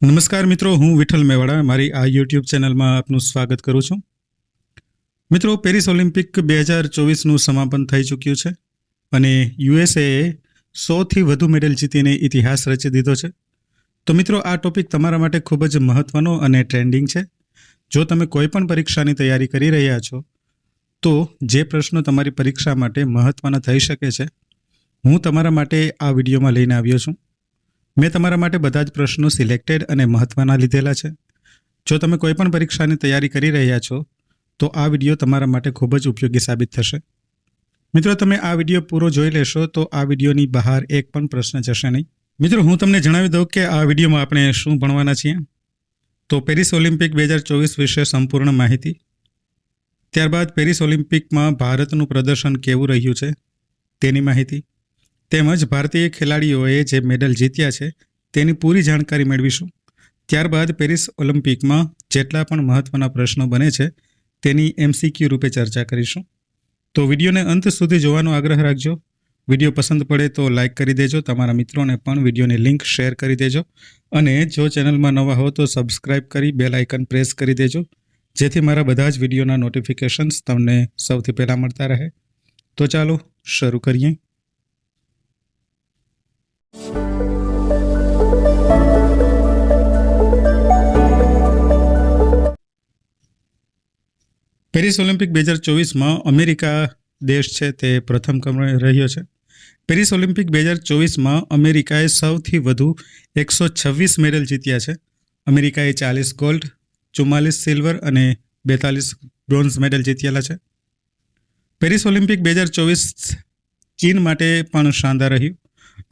નમસ્કાર મિત્રો, હું વિઠ્ઠલ મેવાડા મારી આ યુટ્યુબ ચેનલમાં આપનું સ્વાગત કરું છું. મિત્રો, પેરિસ ઓલિમ્પિક 2024નું સમાપન થઈ ચૂક્યું છે અને યુએસએએ 100થી વધુ મેડલ જીતીને ઇતિહાસ રચી દીધો છે. તો મિત્રો, આ ટોપિક તમારા માટે ખૂબ જ મહત્વનો અને ટ્રેન્ડિંગ છે. જો તમે કોઈ પણ પરીક્ષાની તૈયારી કરી રહ્યા છો તો જે પ્રશ્નો તમારી પરીક્ષા માટે મહત્વના થઈ શકે છે, હું તમારા માટે આ વિડીયોમાં લઈને આવ્યો છું. મેં તમારા માટે બધા જ પ્રશ્નો સિલેક્ટેડ અને મહત્ત્વના લીધેલા છે. જો તમે કોઈ પણ પરીક્ષાની તૈયારી કરી રહ્યા છો તો આ વિડીયો તમારા માટે ખૂબ જ ઉપયોગી સાબિત થશે. મિત્રો, તમે આ વિડીયો પૂરો જોઈ લેશો તો આ વિડીયોની બહાર એક પણ પ્રશ્ન જશે નહીં. મિત્રો, હું તમને જણાવી દઉં કે આ વિડીયોમાં આપણે શું ભણવાના છીએ. તો પેરિસ ઓલિમ્પિક 2024 વિશે સંપૂર્ણ માહિતી, ત્યારબાદ પેરિસ ઓલિમ્પિકમાં ભારતનું પ્રદર્શન કેવું રહ્યું છે તેની માહિતી, તેમજ ભારતીય ખેલાડીઓએ જે મેડલ જીત્યા છે તેની પૂરી જાણકારી મેળવીશું. ત્યારબાદ પેરિસ ઓલિમ્પિકમાં જેટલા પણ મહત્ત્વના પ્રશ્નો બને છે તેની MCQ રૂપે ચર્ચા કરીશું. તો વિડીયોને અંત સુધી જોવાનો આગ્રહ રાખજો. વિડીયો પસંદ પડે તો લાઇક કરી દેજો, તમારા મિત્રોને પણ વિડીયોની લિંક શેર કરી દેજો અને જો ચેનલમાં નવા હો તો સબસ્ક્રાઇબ કરી બેલ આઇકન પ્રેસ કરી દેજો, જેથી મારા બધા જ વિડીયોના નોટિફિકેશન્સ તમને સૌથી પહેલાં મળતા રહે. તો ચાલો શરૂ કરીએ. પેરિસ ઓલિમ્પિક 2024માં અમેરિકા દેશ છે તે પ્રથમ ક્રમે રહ્યો છે. પેરિસ ઓલિમ્પિક 2024માં અમેરિકાએ સૌથી વધુ 126 મેડલ જીત્યા છે. અમેરિકાએ 40 ગોલ્ડ, 44 સિલ્વર અને 42 બ્રોન્ઝ મેડલ જીતેલા છે. પેરિસ ઓલિમ્પિક 2024 ચીન માટે પણ શાનદાર રહ્યું.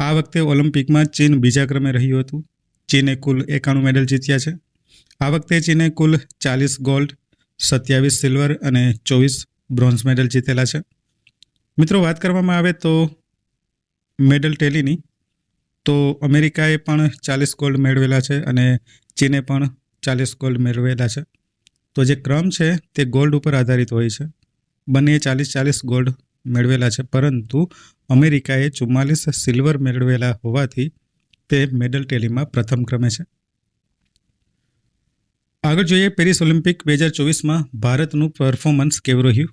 આ વખતે ઓલિમ્પિકમાં ચીન બીજા ક્રમે રહ્યું હતું. ચીને કુલ 91 મેડલ જીત્યા છે. આ વખતે ચીને કુલ 40 ગોલ્ડ, 27 સિલ્વર અને 24 બ્રોન્ઝ મેડલ જીતેલા છે. મિત્રો, વાત કરવામાં આવે તો મેડલ ટેલીની, તો અમેરિકાએ પણ 40 ગોલ્ડ મેળવેલા છે અને ચીને પણ 40 ગોલ્ડ મેળવેલા છે. તો જે ક્રમ છે તે ગોલ્ડ ઉપર આધારિત હોય છે. બંને 40 ગોલ્ડ મેળવેલા છે, પરંતુ અમેરિકાએ 44 સિલ્વર મેળવેલા હોવાથી તે મેડલ ટેલીમાં પ્રથમ ક્રમે છે. આગળ જોઈએ પેરિસ ઓલિમ્પિક 2024માં ભારતનું પરફોર્મન્સ કેવું રહ્યું.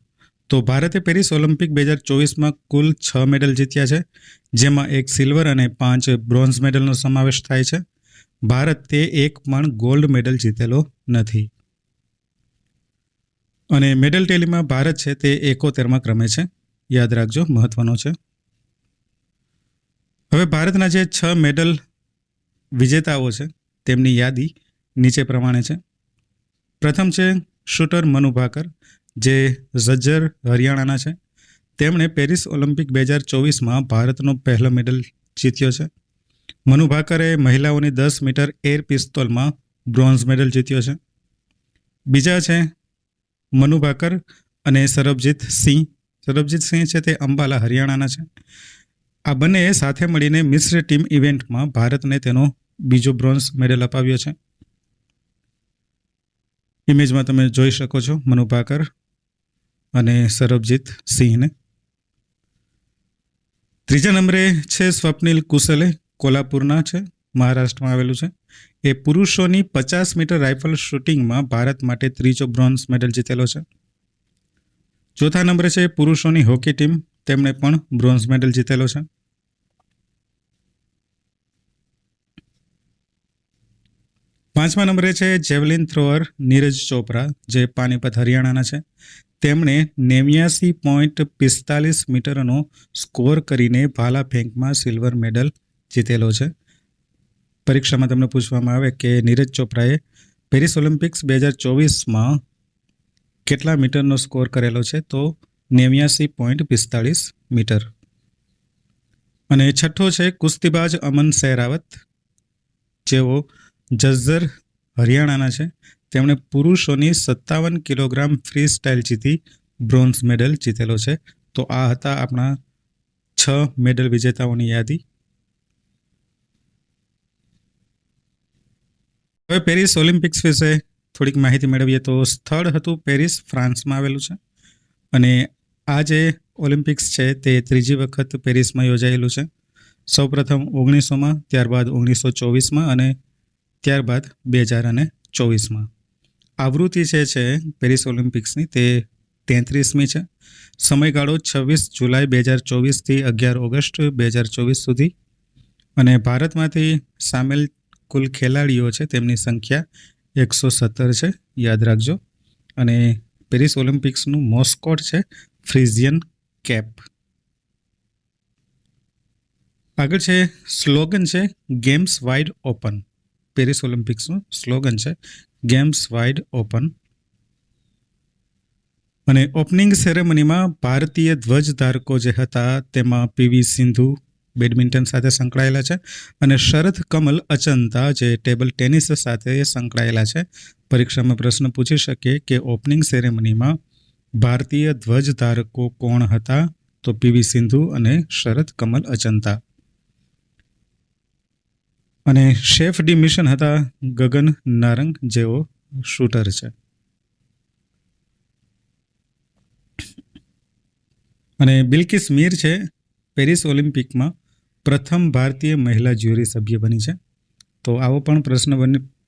તો ભારતે પેરિસ ઓલિમ્પિક 2024માં કુલ 6 મેડલ જીત્યા છે, જેમાં 1 સિલ્વર અને 5 બ્રોન્ઝ મેડલનો સમાવેશ થાય છે. ભારતે એક પણ ગોલ્ડ મેડલ જીતેલો નથી અને મેડલ ટેલીમાં ભારત છે તે 71માં ક્રમે છે. યાદ રાખજો, મહત્વનો છે. હવે ભારતના જે 6 મેડલ વિજેતાઓ છે તેમની યાદી નીચે પ્રમાણે છે. પ્રથમ છે શૂટર મનુ ભાકર, જે ઝજ્જર હરિયાણાના છે. તેમણે પેરિસ ઓલિમ્પિક 2024માં ભારતનો પહેલો મેડલ જીત્યો છે. મનુ ભાકરે મહિલાઓની 10 મીટર એર પિસ્તોલમાં બ્રોન્ઝ મેડલ જીત્યો છે. બીજા છે મનુ ભાકર અને સરબજીત સિંહ. સરબજીત સિંહ છે તે અંબાલા હરિયાણાના છે. આ બંનેએ સાથે મળીને મિશ્ર ટીમ ઇવેન્ટમાં ભારતને તેનો બીજો બ્રોન્ઝ મેડલ અપાવ્યો છે. ઇમેજમાં તમે જોઈ શકો છો મનુ ભાકર અને સરબજીત સિંહને. ત્રીજા નંબરે છે સ્વપ્નિલ કુશલે, કોલ્હાપુરના છે, મહારાષ્ટ્રમાં આવેલું છે. એ પુરુષોની 50 મીટર રાઇફલ શૂટિંગમાં ભારત માટે ત્રીજો બ્રોન્ઝ મેડલ જીતેલો છે. ચોથા નંબરે છે પુરુષોની હોકી ટીમ, તેમણે પણ બ્રોન્ઝ મેડલ જીતેલો છે. પાંચમા નંબરે છે જેવલિન થ્રોઅર નીરજ ચોપરા, જે પાનીપત હરિયાણાના છે. તેમણે 89.45 મીટરનો સ્કોર કરીને ભાલા ફેંકમાં સિલ્વર મેડલ જીતેલો છે. પરીક્ષામાં તમને પૂછવામાં આવે કે નીરજ ચોપરાએ પેરિસ ઓલિમ્પિક્સ 2024માં કેટલા મીટરનો સ્કોર કરેલો છે, તો 89.45 મીટર. અને છઠ્ઠો છે કુસ્તીબાજ અમન સહેરાવત, જેઓ ઝજ્જર હરિયાણાના છે. તેમણે પુરુષોની 57 કિલોગ્રામ ફ્રી સ્ટાઇલ જીતી બ્રોન્ઝ મેડલ જીતેલો છે. તો આ હતા આપણા 6 મેડલ વિજેતાઓની યાદી. હવે પેરિસ ઓલિમ્પિક્સ વિશે થોડીક માહિતી મેળવીએ તો સ્થળ હતું પેરિસ, ફ્રાન્સમાં આવેલું છે. અને આ જે ઓલિમ્પિક્સ છે તે ત્રીજી વખત પેરિસમાં યોજાયેલું છે. સૌપ્રથમ 1900માં, ત્યારબાદ 1924માં અને ત્યારબાદ 2024માં આવૃત્તિ છે પેરિસ ઓલિમ્પિક્સની તે 33મી છે. સમયગાળો 26 જુલાઈ 2024થી 11 ઓગસ્ટ 2024 સુધી. અને ભારતમાંથી સામેલ કુલ ખેલાડીઓ છે તેમની સંખ્યા 117 છે, યાદ રાખજો. અને પેરિસ ઓલિમ્પિક્સનું મોસ્કોટ છે ફ્રીઝિયન કેપ. આગળ છે સ્લોગન છે ગેમ્સ વાઇડ ઓપન. પેરિસ ઓલિમ્પિક્સનું સ્લોગન છે ગેમ્સ વાઇડ ઓપન. અને ઓપનિંગ સેરેમનીમાં ભારતીય ધ્વજધારકો જે હતા તેમાં પીવી સિંધુ બેડમિન્ટન સાથે સંકળાયેલા છે અને શરથ કમલ અચંતા જે ટેબલ ટેનિસ સાથે સંકળાયેલા છે. પરીક્ષામાં પ્રશ્ન પૂછી શકે કે ઓપનિંગ સેરેમનીમાં ભારતીય ધ્વજધારકો કોણ હતા? તો પીવી સિંધુ અને શરથ કમલ અચંતા. અને શેફ ડી મિશન હતા ગગન નારંગ જેઓ શૂટર છે. અને બિલ્કિસ મીર છે પેરિસ ઓલિમ્પિકમાં પ્રથમ ભારતીય મહિલા જ્યુરી સભ્ય બની છે. તો આવો પણ પ્રશ્ન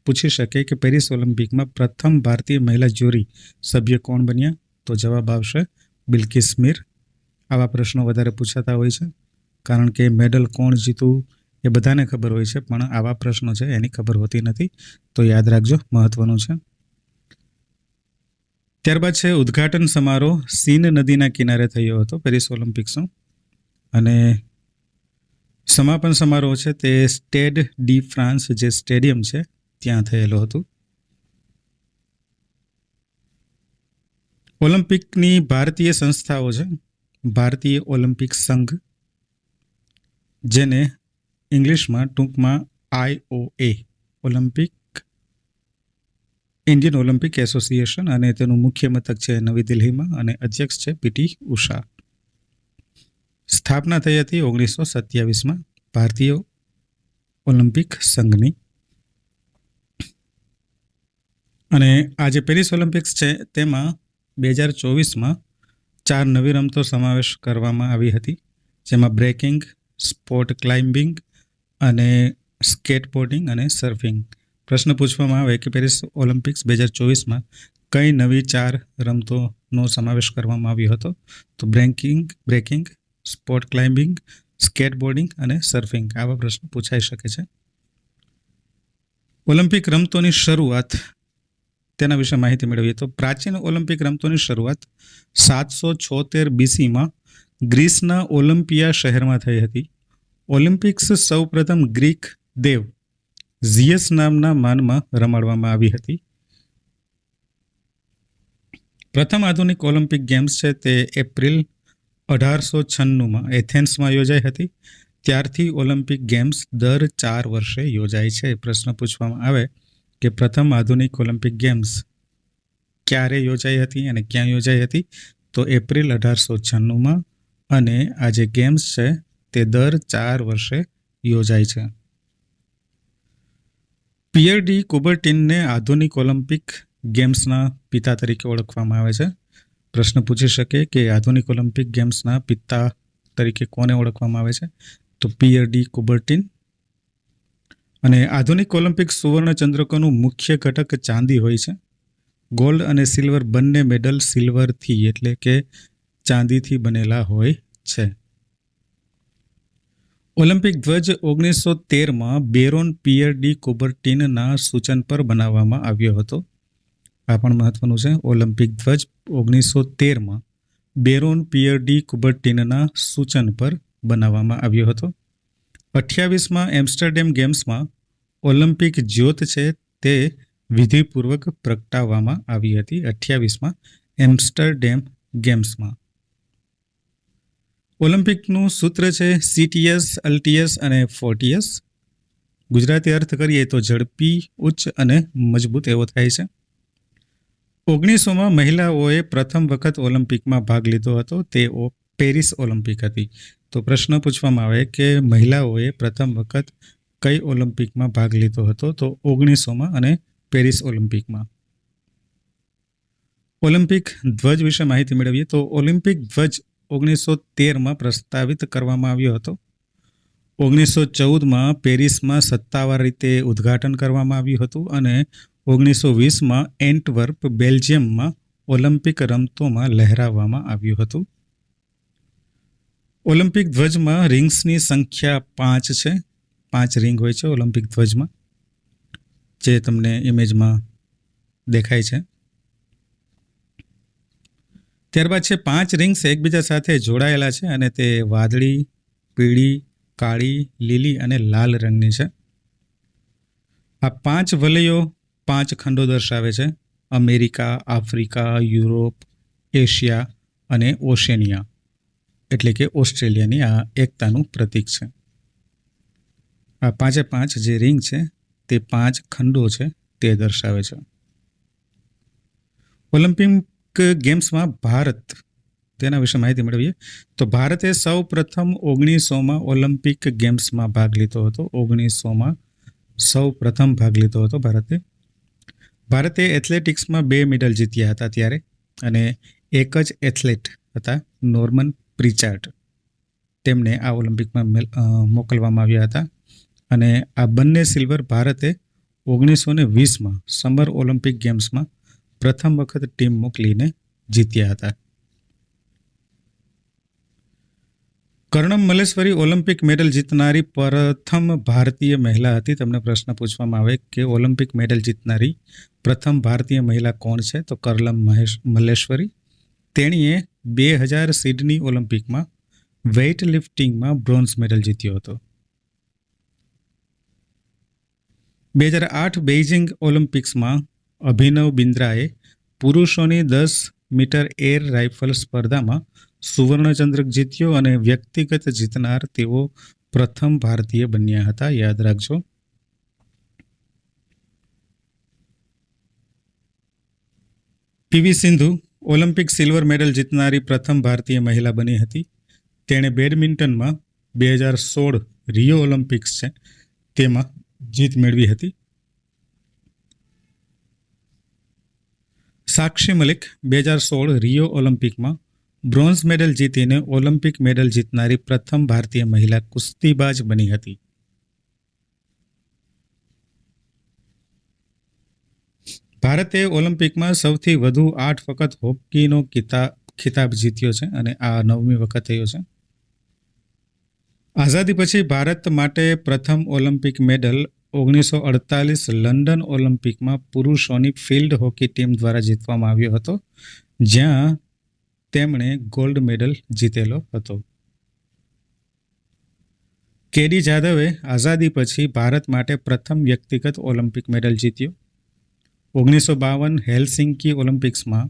પૂછી શકે કે પેરિસ ઓલિમ્પિકમાં પ્રથમ ભારતીય મહિલા જ્યુરી સભ્ય કોણ બન્યા? તો જવાબ આવશે બિલ્કિસ મીર. આવા પ્રશ્નો વધારે પૂછાતા હોય છે કારણ કે મેડલ કોણ જીતું એ બધાને ખબર હોય છે, પણ આવા પ્રશ્નો છે એની ખબર હોતી નથી. તો યાદ રાખજો, મહત્વનું છે. ત્યારબાદ છે ઉદ્ઘાટન સમારોહ સીન નદીના કિનારે થયો હતો પેરિસ ઓલિમ્પિક્સનો. અને સમાપન સમારોહ છે તે સ્ટેડ ડી ફ્રાન્સ જે સ્ટેડિયમ છે ત્યાં થયેલો હતો. ઓલિમ્પિકની ભારતીય સંસ્થાઓ છે ભારતીય ઓલિમ્પિક સંઘ, જેને ઇંગ્લિશમાં ટૂંકમાં IOA ઇન્ડિયન ઓલિમ્પિક એસોસિએશન, અને તેનું મુખ્ય મથક છે નવી દિલ્હીમાં અને અધ્યક્ષ છે PT ઉષા. સ્થાપના થઈ હતી 1927માં ભારતીય ઓલિમ્પિક સંઘની. અને આ જે પેરિસ ઓલિમ્પિક્સ છે તેમાં 2024માં 4 નવી રમતો સમાવેશ કરવામાં આવી હતી, જેમાં બ્રેકિંગ, સ્પોર્ટ ક્લાઇમ્બિંગ અને સ્કેટબોર્ડિંગ અને સર્ફિંગ. પ્રશ્ન પૂછવામાં આવે કે પેરિસ ઓલિમ્પિક્સ 2024માં કઈ નવી 4 રમતોનો સમાવેશ કરવામાં આવ્યો હતો? તો બ્રેકિંગ, સ્પોર્ટ ક્લાઇમ્બિંગ, સ્કેટબોર્ડિંગ અને સર્ફિંગ. આવા પ્રશ્નો પૂછાઈ શકે છે. ઓલિમ્પિક રમતોની શરૂઆત તેના વિશે માહિતી મેળવીએ તો પ્રાચીન ઓલિમ્પિક રમતોની શરૂઆત 776 BCમાં ગ્રીસના ઓલિમ્પિયા શહેરમાં થઈ હતી. ઓલિમ્પિક્સ સૌપ્રથમ ગ્રીક દેવ ઝિયસ નામના માનમાં રમાડવામાં આવી હતી. પ્રથમ આધુનિક ઓલિમ્પિક ગેમ્સ છે તે એપ્રિલ 1896માં એથેન્સમાં યોજાઈ હતી. ત્યારથી ઓલિમ્પિક ગેમ્સ દર 4 વર્ષે યોજાય છે. પ્રશ્ન પૂછવામાં આવે કે પ્રથમ આધુનિક ઓલિમ્પિક ગેમ્સ ક્યારે યોજાઈ હતી અને ક્યાં યોજાઈ હતી? તો એપ્રિલ 1896માં. અને આ જે ગેમ્સ છે તે દર 4 વર્ષે યોજાય છે. પિયર ડી કુબર્ટિનને આધુનિક ઓલિમ્પિક ગેમ્સના પિતા તરીકે ઓળખવામાં આવે છે. પ્રશ્ન પૂછી શકે કે આધુનિક ઓલિમ્પિક ગેમ્સના પિતા તરીકે કોને ઓળખવામાં આવે છે? તો પિયર ડી કુબર્ટિન. અને આધુનિક ઓલિમ્પિક સુવર્ણ ચંદ્રકોનું મુખ્ય ઘટક ચાંદી હોય છે. ગોલ્ડ અને સિલ્વર બંને મેડલ સિલ્વરથી એટલે કે ચાંદીથી બનેલા હોય છે. ઓલિમ્પિક ધ્વજ 1913માં બેરોન પિયર ડી કુબર્ટિનના સૂચન પર બનાવવામાં આવ્યો હતો. આ પણ મહત્વનું છે. ઓલિમ્પિક ધ્વજ 1913માં બેરોન પિયર ડી કુબર્ટિનના સૂચન પર બનાવવામાં આવ્યો હતો. 28માં એમ્સ્ટરડેમ ગેમ્સમાં ઓલિમ્પિક જ્યોત છે તે વિધિપૂર્વક પ્રગટાવવામાં આવી હતી. 28માં એમ્સ્ટરડેમ ગેમ્સમાં. ઓલિમ્પિકનું સૂત્ર છે CTS, LTS અને FORTS. ગુજરાતી અર્થ કરીએ તો ઝડપી, ઉચ્ચ અને મજબૂત એવો થાય છે. 1900માં મહિલાઓએ પ્રથમ વખત ઓલિમ્પિકમાં ભાગ લીધો હતો. તે પેરિસ ઓલિમ્પિક હતી. તો પ્રશ્ન પૂછવામાં આવે કે મહિલાઓએ પ્રથમ વખત કઈ ઓલિમ્પિકમાં ભાગ લીધો હતો? તો 1900માં અને પેરિસ ઓલિમ્પિકમાં. ઓલિમ્પિક ધ્વજ વિશે માહિતી મેળવીએ તો ઓલિમ્પિક ધ્વજ 1913માં પ્રસ્તાવિત કરવામાં આવ્યો હતો. 1914માં પેરિસમાં સત્તાવાર રીતે ઉદ્ઘાટન કરવામાં આવ્યું હતું અને 1920માં એન્ટવર્પ બેલ્જિયમમાં ઓલિમ્પિક રમતોમાં લહેરાવવામાં આવ્યું હતું. ઓલિમ્પિક ધ્વજમાં રિંગ્સની સંખ્યા 5 છે. 5 રિંગ હોય છે ઓલિમ્પિક ધ્વજમાં, જે તમને ઇમેજમાં દેખાય છે. ત્યારબાદ છે 5 રિંગ્સ એકબીજા સાથે જોડાયેલા છે અને તે વાદળી, પીળી, કાળી, લીલી અને લાલ રંગની છે. આ 5 વલયો 5 ખંડો દર્શાવે છે: અમેરિકા, આફ્રિકા, યુરોપ, એશિયા અને ઓશેનિયા, એટલે કે ઓસ્ટ્રેલિયાની આ એકતાનું પ્રતીક છે. આ 5 જે રિંગ છે તે 5 ખંડો છે તે દર્શાવે છે. ઓલિમ્પિક ગેમ્સમાં ભારત, તેના વિશે માહિતી મેળવીએ તો ભારતે સૌ પ્રથમ 1900માં ઓલિમ્પિક ગેમ્સમાં ભાગ લીધો હતો. 1900માં સૌ પ્રથમ ભાગ લીધો હતો ભારતે એથ્લેટિક્સમાં 2 મેડલ જીત્યા હતા ત્યારે, અને એક જ એથ્લેટ હતા નોર્મન પ્રિચાર્ડ, તેમને આ ઓલિમ્પિકમાં મોકલવામાં આવ્યા હતા. અને આ બંને સિલ્વર ભારતે 1920માં સમર ઓલિમ્પિક ગેમ્સમાં પ્રથમ વખત ટીમ મોકલીને જીત્યા હતા. કર્ણમ મલેશ્વરી ઓલિમ્પિક મેડલ જીતનારી પ્રથમ ભારતીય મહિલા હતી. તમને પ્રશ્ન પૂછવામાં આવે કે ઓલિમ્પિક મેડલ જીતનારી પ્રથમ ભારતીય મહિલા કોણ છે, તો કર્ણમ મલેશ્વરી. તેણીએ 2000 સિડની ઓલિમ્પિકમાં વેઇટ લિફ્ટિંગમાં બ્રોન્ઝ મેડલ જીત્યો હતો. 2008 બેઇજિંગ ઓલિમ્પિક્સમાં અભિનવ બિંદ્રાએ પુરુષોની 10 મીટર એર રાઇફલ સ્પર્ધામાં સુવર્ણચંદ્રક જીત્યો અને વ્યક્તિગત જીતનાર તેઓ પ્રથમ ભારતીય બન્યા હતા. યાદ રાખજો. PV Sindhu Olympic silver medal જીતનારી પ્રથમ ભારતીય મહિલા બની હતી. તેણે બેડમિન્ટનમાં 2016 રિયો ઓલિમ્પિક્સ છે તેમાં જીત મેળવી હતી. સાક્ષી મલિક 2016 રિયો ઓલિમ્પિકમાં બ્રોન્ઝ મેડલ જીતીને ઓલિમ્પિક મેડલ જીતનારી પ્રથમ ભારતીય મહિલા કુસ્તીબાજ બની હતી. ભારતે ઓલિમ્પિકમાં સૌથી વધુ 8 વખત હોકીનો ખિતાબ જીત્યો છે અને આ 9મી વખત થયો છે. આઝાદી પછી ભારત માટે પ્રથમ ઓલિમ્પિક મેડલ 1948 લંડન ઓલિમ્પિકમાં પુરુષોની ફિલ્ડ હોકી ટીમ દ્વારા જીતવામાં આવ્યો હતો, જ્યાં તેમણે ગોલ્ડ મેડલ જીતેલો હતો. કેડી જાદવે આઝાદી પછી ભારત માટે પ્રથમ વ્યક્તિગત ઓલિમ્પિક મેડલ જીત્યો. 1952 હેલસિંકી ઓલિમ્પિક્સમાં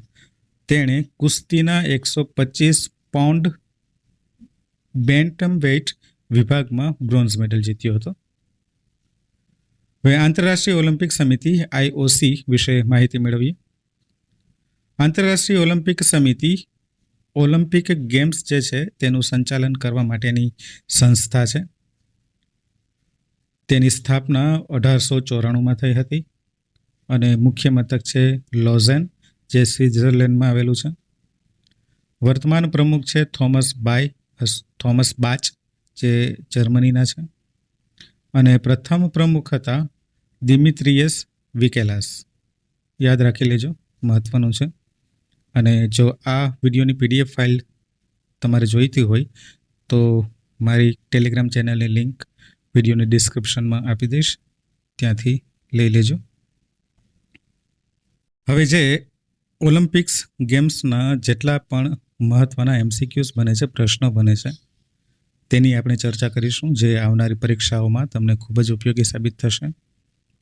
તેણે કુસ્તીના 125 પાઉન્ડ બેન્ટમ વેઇટ વિભાગમાં બ્રોન્ઝ મેડલ જીત્યો હતો. હવે આંતરરાષ્ટ્રીય ઓલિમ્પિક સમિતિ IOC વિશે માહિતી મેળવીએ. આંતરરાષ્ટ્રીય ઓલિમ્પિક સમિતિ ઓલિમ્પિક ગેમ્સ જે છે તેનું સંચાલન કરવા માટેની સંસ્થા છે. તેની સ્થાપના 1894માં થઈ હતી અને મુખ્ય મથક છે લોઝેન, જે સ્વિટ્ઝરલેન્ડમાં આવેલું છે. વર્તમાન પ્રમુખ છે થોમસ બાચ, જે જર્મનીના છે. અને પ્રથમ પ્રમુખ હતા દિમિત્રિયસ વિકેલાસ. યાદ રાખી લેજો, મહત્વનું છે. અને જો આ વિડીયોની PDF ફાઇલ તમારે જોઈતી હોય તો મારી ટેલિગ્રામ ચેનલની લિંક વિડીયોની ડિસ્ક્રિપ્શનમાં આપી દઈશ, ત્યાંથી લઈ લેજો. હવે જે ઓલિમ્પિક્સ ગેમ્સના જેટલા પણ મહત્ત્વના MCQs બને છે, પ્રશ્નો બને છે, તેની આપણે ચર્ચા કરીશું, જે આવનારી પરીક્ષાઓમાં તમને ખૂબ જ ઉપયોગી સાબિત થશે.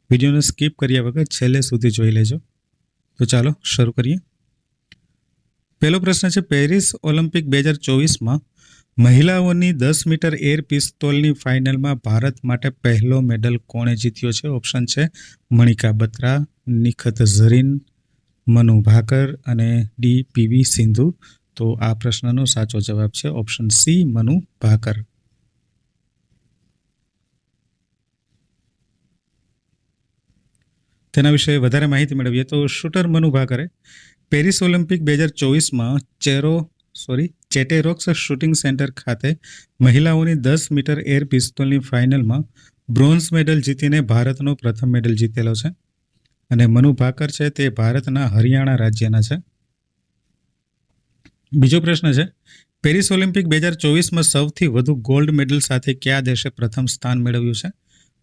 વિડીયોને સ્કીપ કર્યા વગર છેલ્લે સુધી જોઈ લેજો. તો ચાલો શરૂ કરીએ. પહેલો પ્રશ્ન છે, પેરિસ ઓલિમ્પિક 2024માં મહિલાઓની 10 મીટર એર પિસ્તોલની ફાઇનલમાં ભારત માટે પહેલો મેડલ કોણે જીત્યો છે? ઓપ્શન છે મણિકા બત્રા, નિખત ઝરીન, મનુ ભાકર અને ડી પીવી સિંધુ. તો આ પ્રશ્નનો સાચો જવાબ છે ઓપ્શન સી, મનુ ભાકર. તેના વિશે વધારે માહિતી મેળવીએ તો શૂટર મનુ ભાકરે પેરિસ ઓલિમ્પિક 2024માં ચેટેરોક્સ શૂટિંગ સેન્ટર ખાતે મહિલાઓની 10 મીટર એર પિસ્તોલની ફાઇનલમાં બ્રોન્ઝ મેડલ જીતીને ભારતનો પ્રથમ મેડલ જીતેલો છે. અને મનુ ભાકર છે તે ભારતના હરિયાણા રાજ્યના છે. બીજો પ્રશ્ન છે, પેરિસ ઓલિમ્પિક 2024માં સૌથી વધુ ગોલ્ડ મેડલ સાથે કયા દેશે પ્રથમ સ્થાન મેળવ્યું છે?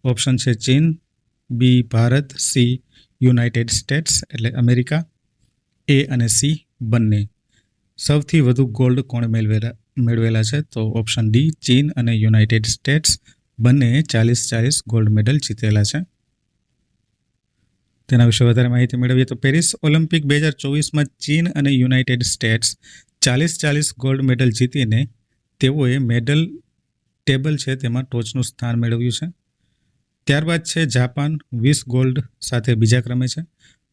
ઓપ્શન છે ચીન, બી ભારત, સી યુનાઇટેડ સ્ટેટ્સ એટલે અમેરિકા, એ અને સી બંને. સૌથી વધુ ગોલ્ડ કોણે મેળવેલા છે? તો ઓપ્શન ડી ચીન અને યુનાઇટેડ સ્ટેટ્સ બંને 40 ગોલ્ડ મેડલ જીતેલા છે. તેના વિશે વધારે માહિતી મેળવીએ તો પેરિસ ઓલિમ્પિક 2024માં ચીન અને યુનાઇટેડ સ્ટેટ્સ 40 ગોલ્ડ મેડલ જીતીને તેઓએ મેડલ ટેબલ છે તેમાં ટોચનું સ્થાન મેળવ્યું છે. ત્યારબાદ છે જાપાન 20 ગોલ્ડ સાથે બીજા ક્રમે છે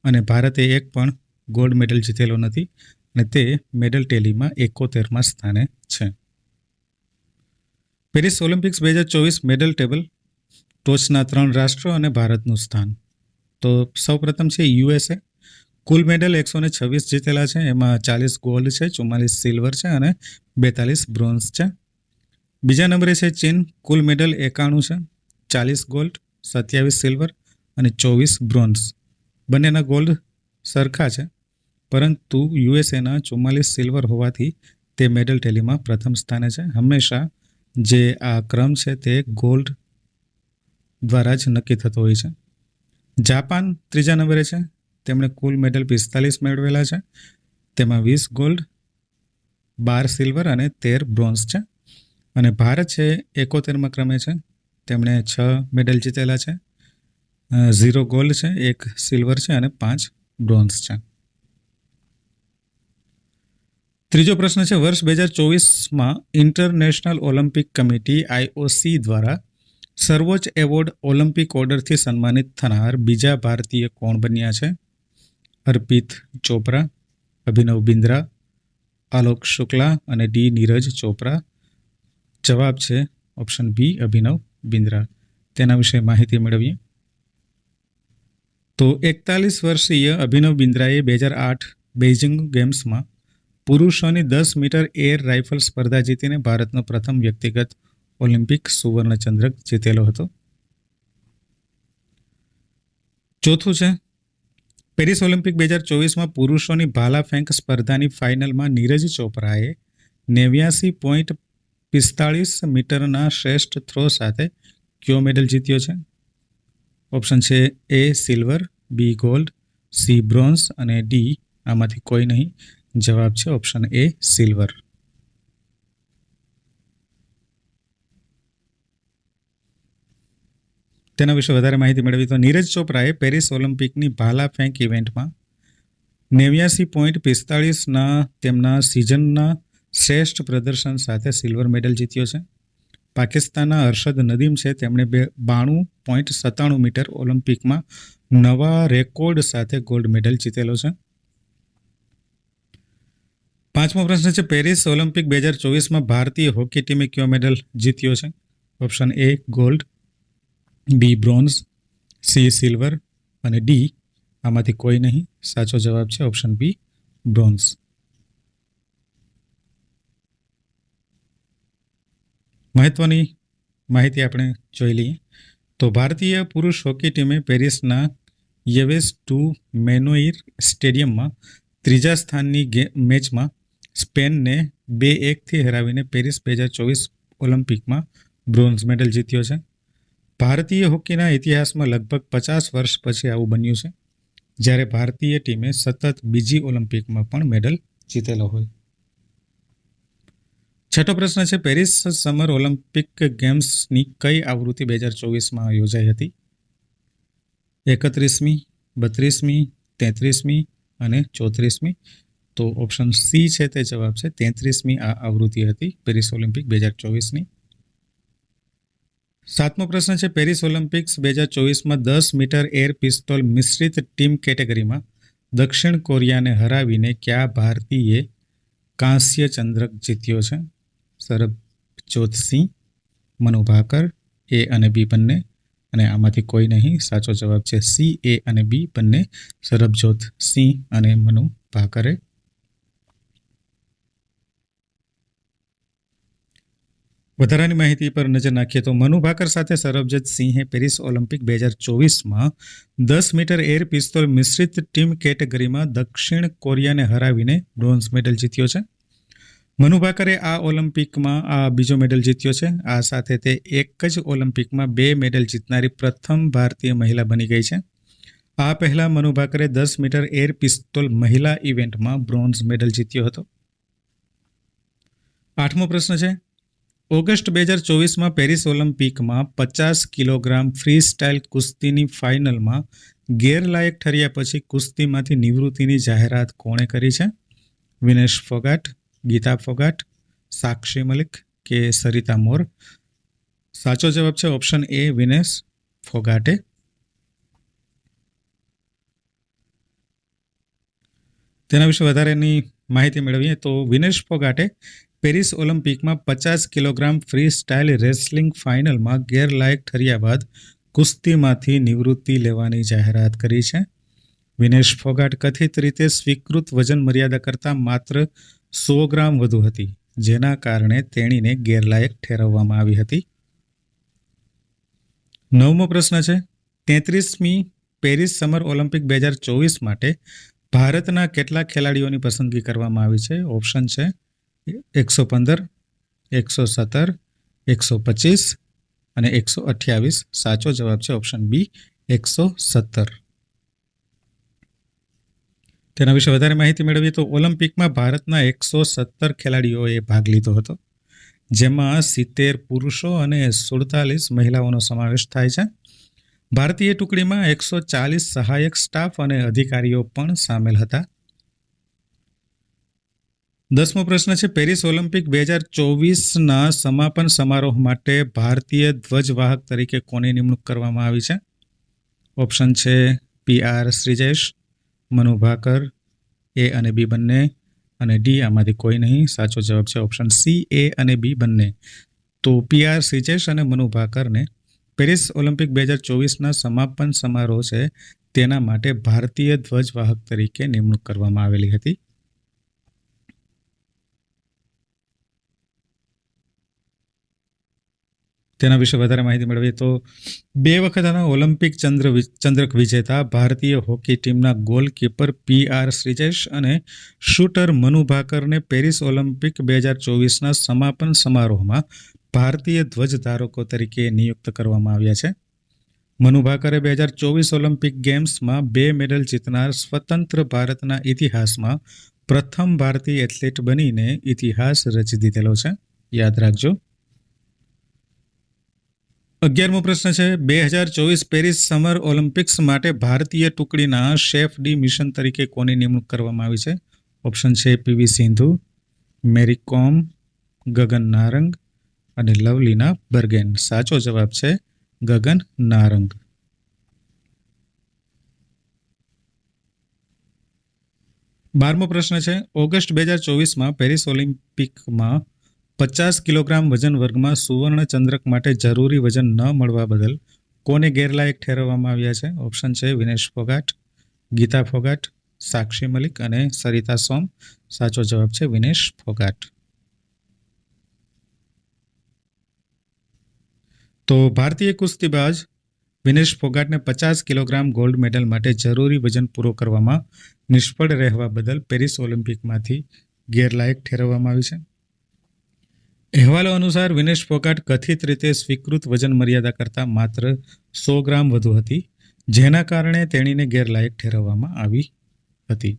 અને ભારતે એક પણ ગોલ્ડ મેડલ જીતેલો નથી અને તે મેડલ ટેલીમાં 71મા સ્થાને છે. પેરિસ ઓલિમ્પિક્સ 2024 મેડલ ટેબલ ટોચના 3 રાષ્ટ્રો અને ભારતનું સ્થાન. તો સૌપ્રથમ છે યુએસએ. કુલ મેડલ 126 જીતેલા છે, એમાં 40 ગોલ્ડ છે, 44 સિલ્વર છે અને 42 બ્રોન્ઝ છે. બીજા નંબરે છે ચીન. કુલ મેડલ 91 છે, 40 ગોલ્ડ, 27 સિલ્વર અને 24 બ્રોન્ઝ. બંનેના ગોલ્ડ સરખા છે, પરંતુ યુએસએના 44 સિલ્વર હોવાથી તે મેડલ ટેલીમાં પ્રથમ સ્થાને છે. હંમેશા જે આ ક્રમ છે તે ગોલ્ડ દ્વારા જ નક્કી થતો હોય છે. જાપાન ત્રીજા નંબરે છે. તેમણે કુલ મેડલ 45 મેળવેલા છે, તેમાં 20 ગોલ્ડ, 12 સિલ્વર અને 13 બ્રોન્ઝ છે. અને ભારત છે 71મા ક્રમે છે. તેમણે 6 મેડલ જીતેલા છે, 0 ગોલ્ડ છે, 1 સિલ્વર છે અને 5 બ્રોન્ઝ છે. ત્રીજો પ્રશ્ન છે, વર્ષ 2024માં ઇન્ટરનેશનલ ઓલિમ્પિક કમિટી IOC દ્વારા સર્વોચ્ચ એવોર્ડ ઓલિમ્પિક ઓર્ડરથી સન્માનિત થનાર બીજા ભારતીય કોણ બન્યા છે? અર્પિત ચોપરા, અભિનવ બિંદ્રા, આલોક શુક્લા અને ડી નીરજ ચોપરા. જવાબ છે ઓપ્શન બી અભિનવ બિંદ્રા. તેના વિશે માહિતી મેળવીએ તો 41 વર્ષીય અભિનવ બિંદ્રાએ 2008 બેઇજિંગ ગેમ્સમાં પુરુષોની 10 મીટર એર રાઇફલ સ્પર્ધા જીતીને ભારતનો પ્રથમ વ્યક્તિગત ઓલિમ્પિક સુવર્ણચંદ્રક જીતેલો હતો. ચોથું છે, પેરિસ ઓલિમ્પિક 2024માં પુરુષોની ભાલા ફેંક સ્પર્ધાની ફાઇનલમાં નીરજ ચોપરાએ 89.45 મીટરના શ્રેષ્ઠ થ્રો સાથે કયો મેડલ જીત્યો છે? ઓપ્શન છે એ સિલ્વર, બી ગોલ્ડ, સી બ્રોન્ઝ અને ડી આમાંથી કોઈ નહીં. જવાબ છે ઓપ્શન એ સિલ્વર. તેના વિશે વધારે માહિતી મેળવી તો નીરજ ચોપરાએ પેરિસ ઓલિમ્પિકની ભાલા ફેંક ઇવેન્ટમાં 89.45ના તેમના સિઝનના શ્રેષ્ઠ પ્રદર્શન સાથે સિલ્વર મેડલ જીત્યો છે. પાકિસ્તાનના અરશદ નદીમ છે, તેમણે 92.97 મીટર ઓલિમ્પિકમાં નવા રેકોર્ડ સાથે ગોલ્ડ મેડલ જીતેલો છે. પાંચમો પ્રશ્ન છે, પેરિસ ઓલિમ્પિક 2024માં ભારતીય હોકી ટીમે કયો મેડલ જીત્યો છે? Option A gold, B bronze, C silver અને ડી આમાંથી કોઈ નહીં. સાચો જવાબ છે ઓપ્શન બી બ્રોન્ઝ. મહત્વની માહિતી આપણે જોઈ લઈએ તો ભારતીય પુરુષ હોકી ટીમે પેરિસના યેવેસ ટુ મેનોઈર સ્ટેડિયમમાં ત્રીજા સ્થાનની મેચમાં સ્પેનને 2-1થી હરાવીને પેરિસ 2024 ઓલિમ્પિકમાં બ્રોન્ઝ મેડલ જીત્યો છે. ભારતીય હોકીના ઇતિહાસમાં લગભગ 50 વર્ષ પછી આવું બન્યું છે, જ્યારે ભારતીય ટીમે સતત બીજી ઓલિમ્પિકમાં પણ મેડલ જીતેલો હોય. છઠ્ઠો પ્રશ્ન છે, પેરિસ સમર ઓલિમ્પિક ગેમ્સની કઈ આવૃત્તિ 2024માં યોજાઈ હતી? 31મી, 32મી, 33મી અને 34મી. તો ઓપ્શન સી છે તે જવાબ છે. 33મી આ આવૃત્તિ હતી પેરિસ ઓલિમ્પિક 2024ની. સાતમો પ્રશ્ન છે, પેરિસ ઓલિમ્પિક્સ 2024માં 10 મીટર એર પિસ્તોલ મિશ્રિત ટીમ કેટેગરીમાં દક્ષિણ કોરિયાને હરાવીને કયા ભારતીયે કાંસ્ય ચંદ્રક જીત્યો છે? સરબજોત સિંહ, મનુ ભાકર, એ અને બી બંને અને આમાંથી કોઈ નહીં. સાચો જવાબ છે સી, એ અને બી બંને, સરબજોત સિંહ અને મનુ ભાકરે. વધારાની માહિતી પર નજર નાખીએ તો મનુ ભાકર સાથે સરબજિત સિંહે પેરિસ ઓલિમ્પિક 2024માં 10 મીટર એર પિસ્તોલ મિશ્રિત ટીમ કેટેગરીમાં દક્ષિણ કોરિયાને હરાવીને બ્રોન્ઝ મેડલ જીત્યો છે. મનુ ભાકરે આ ઓલિમ્પિકમાં આ બીજો મેડલ જીત્યો છે. આ સાથે તે એક જ ઓલિમ્પિકમાં 2 મેડલ જીતનારી પ્રથમ ભારતીય મહિલા બની ગઈ છે. આ પહેલા મનુ ભાકરે 10 મીટર એર પિસ્તોલ મહિલા ઇવેન્ટમાં બ્રોન્ઝ મેડલ જીત્યો હતો. 8મો પ્રશ્ન છે, ઓગસ્ટ 2024માં પેરિસ ઓલિમ્પિકમાં 50 કિલોગ્રામ ફ્રી સ્ટાઇલ કુસ્તીની ફાઇનલમાં ગેરલાયક ઠર્યા પછી કુસ્તીમાંથી નિવૃત્તિની જાહેરાત કોણે કરી છે? વિનેશ ફોગાટ, ગીતા ફોગાટ, સાક્ષી મલિક કે સરિતા મોર? સાચો જવાબ છે ઓપ્શન એ, વિનેશ ફોગાટે. તેના વિશે વધારેની માહિતી મેળવીએ તો વિનેશ ફોગાટે પેરિસ ઓલિમ્પિકમાં 50 કિલોગ્રામ ફ્રી સ્ટાઇલ રેસલિંગ ફાઇનલમાં ગેરલાયક ઠર્યા બાદ કુસ્તીમાંથી નિવૃત્તિ લેવાની જાહેરાત કરી છે. વિનેશ ફોગાટ કથિત રીતે સ્વીકૃત વજન મર્યાદા કરતાં માત્ર 100 ગ્રામ વધુ હતી, જેના કારણે તેણીને ગેરલાયક ઠેરવવામાં આવી હતી. 9મો પ્રશ્ન છે, 33મી પેરિસ સમર ઓલિમ્પિક 2024 માટે ભારતના કેટલા ખેલાડીઓની પસંદગી કરવામાં આવી છે? ઓપ્શન છે 115, 117, 125 અને 128. સાચો જવાબ છે ઓપ્શન બી, 117. તેના વિશે વધારે માહિતી મેળવીએ તો ઓલિમ્પિકમાં ભારતના 117 ખેલાડીઓએ ભાગ લીધો હતો, જેમાં 70 પુરુષો અને 47 મહિલાઓનો સમાવેશ થાય છે. ભારતીય ટુકડીમાં 140 સહાયક સ્ટાફ અને અધિકારીઓ પણ સામેલ હતા. 10મો પ્રશ્ન છે, પેરિસ ઓલિમ્પિક 2024ના સમાપન સમારોહ માટે ભારતીય ધ્વજવાહક તરીકે કોની નિમણૂક કરવામાં આવી છે? ઓપ્શન છે PR શ્રીજેશ, મનુ ભાકર, એ અને બી બંને, અને ડી આમાંથી કોઈ નહીં. સાચો જવાબ છે ઓપ્શન સી, એ અને બી બંને. તો PR શ્રીજેશ અને મનુ ભાકરને પેરિસ ઓલિમ્પિક 2024ના સમાપન સમારોહ છે તેના માટે ભારતીય ધ્વજવાહક તરીકે નિમણૂક કરવામાં આવેલી હતી. તેના વિશે વધારે માહિતી મેળવીએ તો 2 વખતના ઓલિમ્પિક ચંદ્રક વિજેતા ભારતીય હોકી ટીમના ગોલકીપર PR શ્રીજેશ અને શૂટર મનુ ભાકરને પેરિસ ઓલિમ્પિક 2024ના સમાપન સમારોહમાં ભારતીય ધ્વજધારકો તરીકે નિયુક્ત કરવામાં આવ્યા છે. મનુ ભાકરે 2024 ઓલિમ્પિક ગેમ્સમાં 2 મેડલ જીતનાર સ્વતંત્ર ભારતના ઇતિહાસમાં પ્રથમ ભારતીય એથ્લેટ બનીને ઇતિહાસ રચી દીધેલો છે, યાદ રાખજો. 11મો પ્રશ્ન છે, 2024 પેરિસ સમર ઓલિમ્પિક્સ માટે ભારતીય ટુકડીના શેફ ડી મિશન તરીકે કોની નિમણૂક કરવામાં આવી છે? ઓપ્શન છે PV સિંધુ, મેરી કોમ, ગગન નારંગ અને લવલીના બર્ગેન. સાચો જવાબ છે ગગન નારંગ. 12મો પ્રશ્ન છે, ઓગસ્ટ 2024માં પેરિસ ઓલિમ્પિકમાં 50 કિલોગ્રામ વજન વર્ગમાં સુવર્ણ ચંદ્રક માટે જરૂરી વજન ન મળવા બદલ કોને ગેરલાયક ઠેરવવામાં આવ્યા છે? ઓપ્શન છે વિનેશ ફોગાટ, ગીતા ફોગાટ, સાક્ષી મલિક અને સરિતા સોમ. સાચો જવાબ છે વિનેશ ફોગાટ. તો ભારતીય કુસ્તીબાજ વિનેશ ફોગાટને 50 કિલોગ્રામ ગોલ્ડ મેડલ માટે જરૂરી વજન પૂરો કરવામાં નિષ્ફળ રહેવા બદલ પેરિસ ઓલિમ્પિકમાંથી ગેરલાયક ઠેરવવામાં આવી છે. અહેવાલો અનુસાર વિનેશ ફોગાટ કથિત રીતે સ્વીકૃત વજન મર્યાદા કરતાં માત્ર 100 ગ્રામ વધુ હતી, જેના કારણે તેણીને ગેરલાયક ઠેરવવામાં આવી હતી.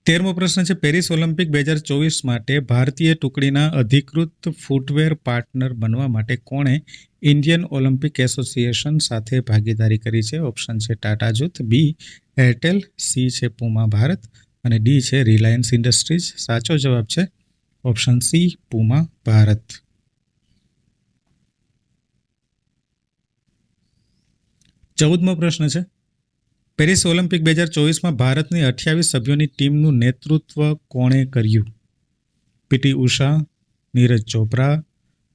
13મો પ્રશ્ન છે, પેરિસ ઓલિમ્પિક 2024 માટે ભારતીય ટુકડીના અધિકૃત ફૂટવેર પાર્ટનર બનવા માટે કોણે ઇન્ડિયન ઓલિમ્પિક એસોસિએશન સાથે ભાગીદારી કરી છે? ઓપ્શન છે ટાટા જૂથ, બી એરટેલ, સી છે પૂમા ભારત અને ડી છે રિલાયન્સ ઇન્ડસ્ટ્રીઝ. સાચો જવાબ છે ઓપ્શન સી, પૂમા ભારત. 14મો પ્રશ્ન છે, પેરિસ ઓલિમ્પિક 2024માં ભારતની 28 સભ્યોની ટીમનું નેતૃત્વ કોણે કર્યું? PT Usha, Neeraj Chopra,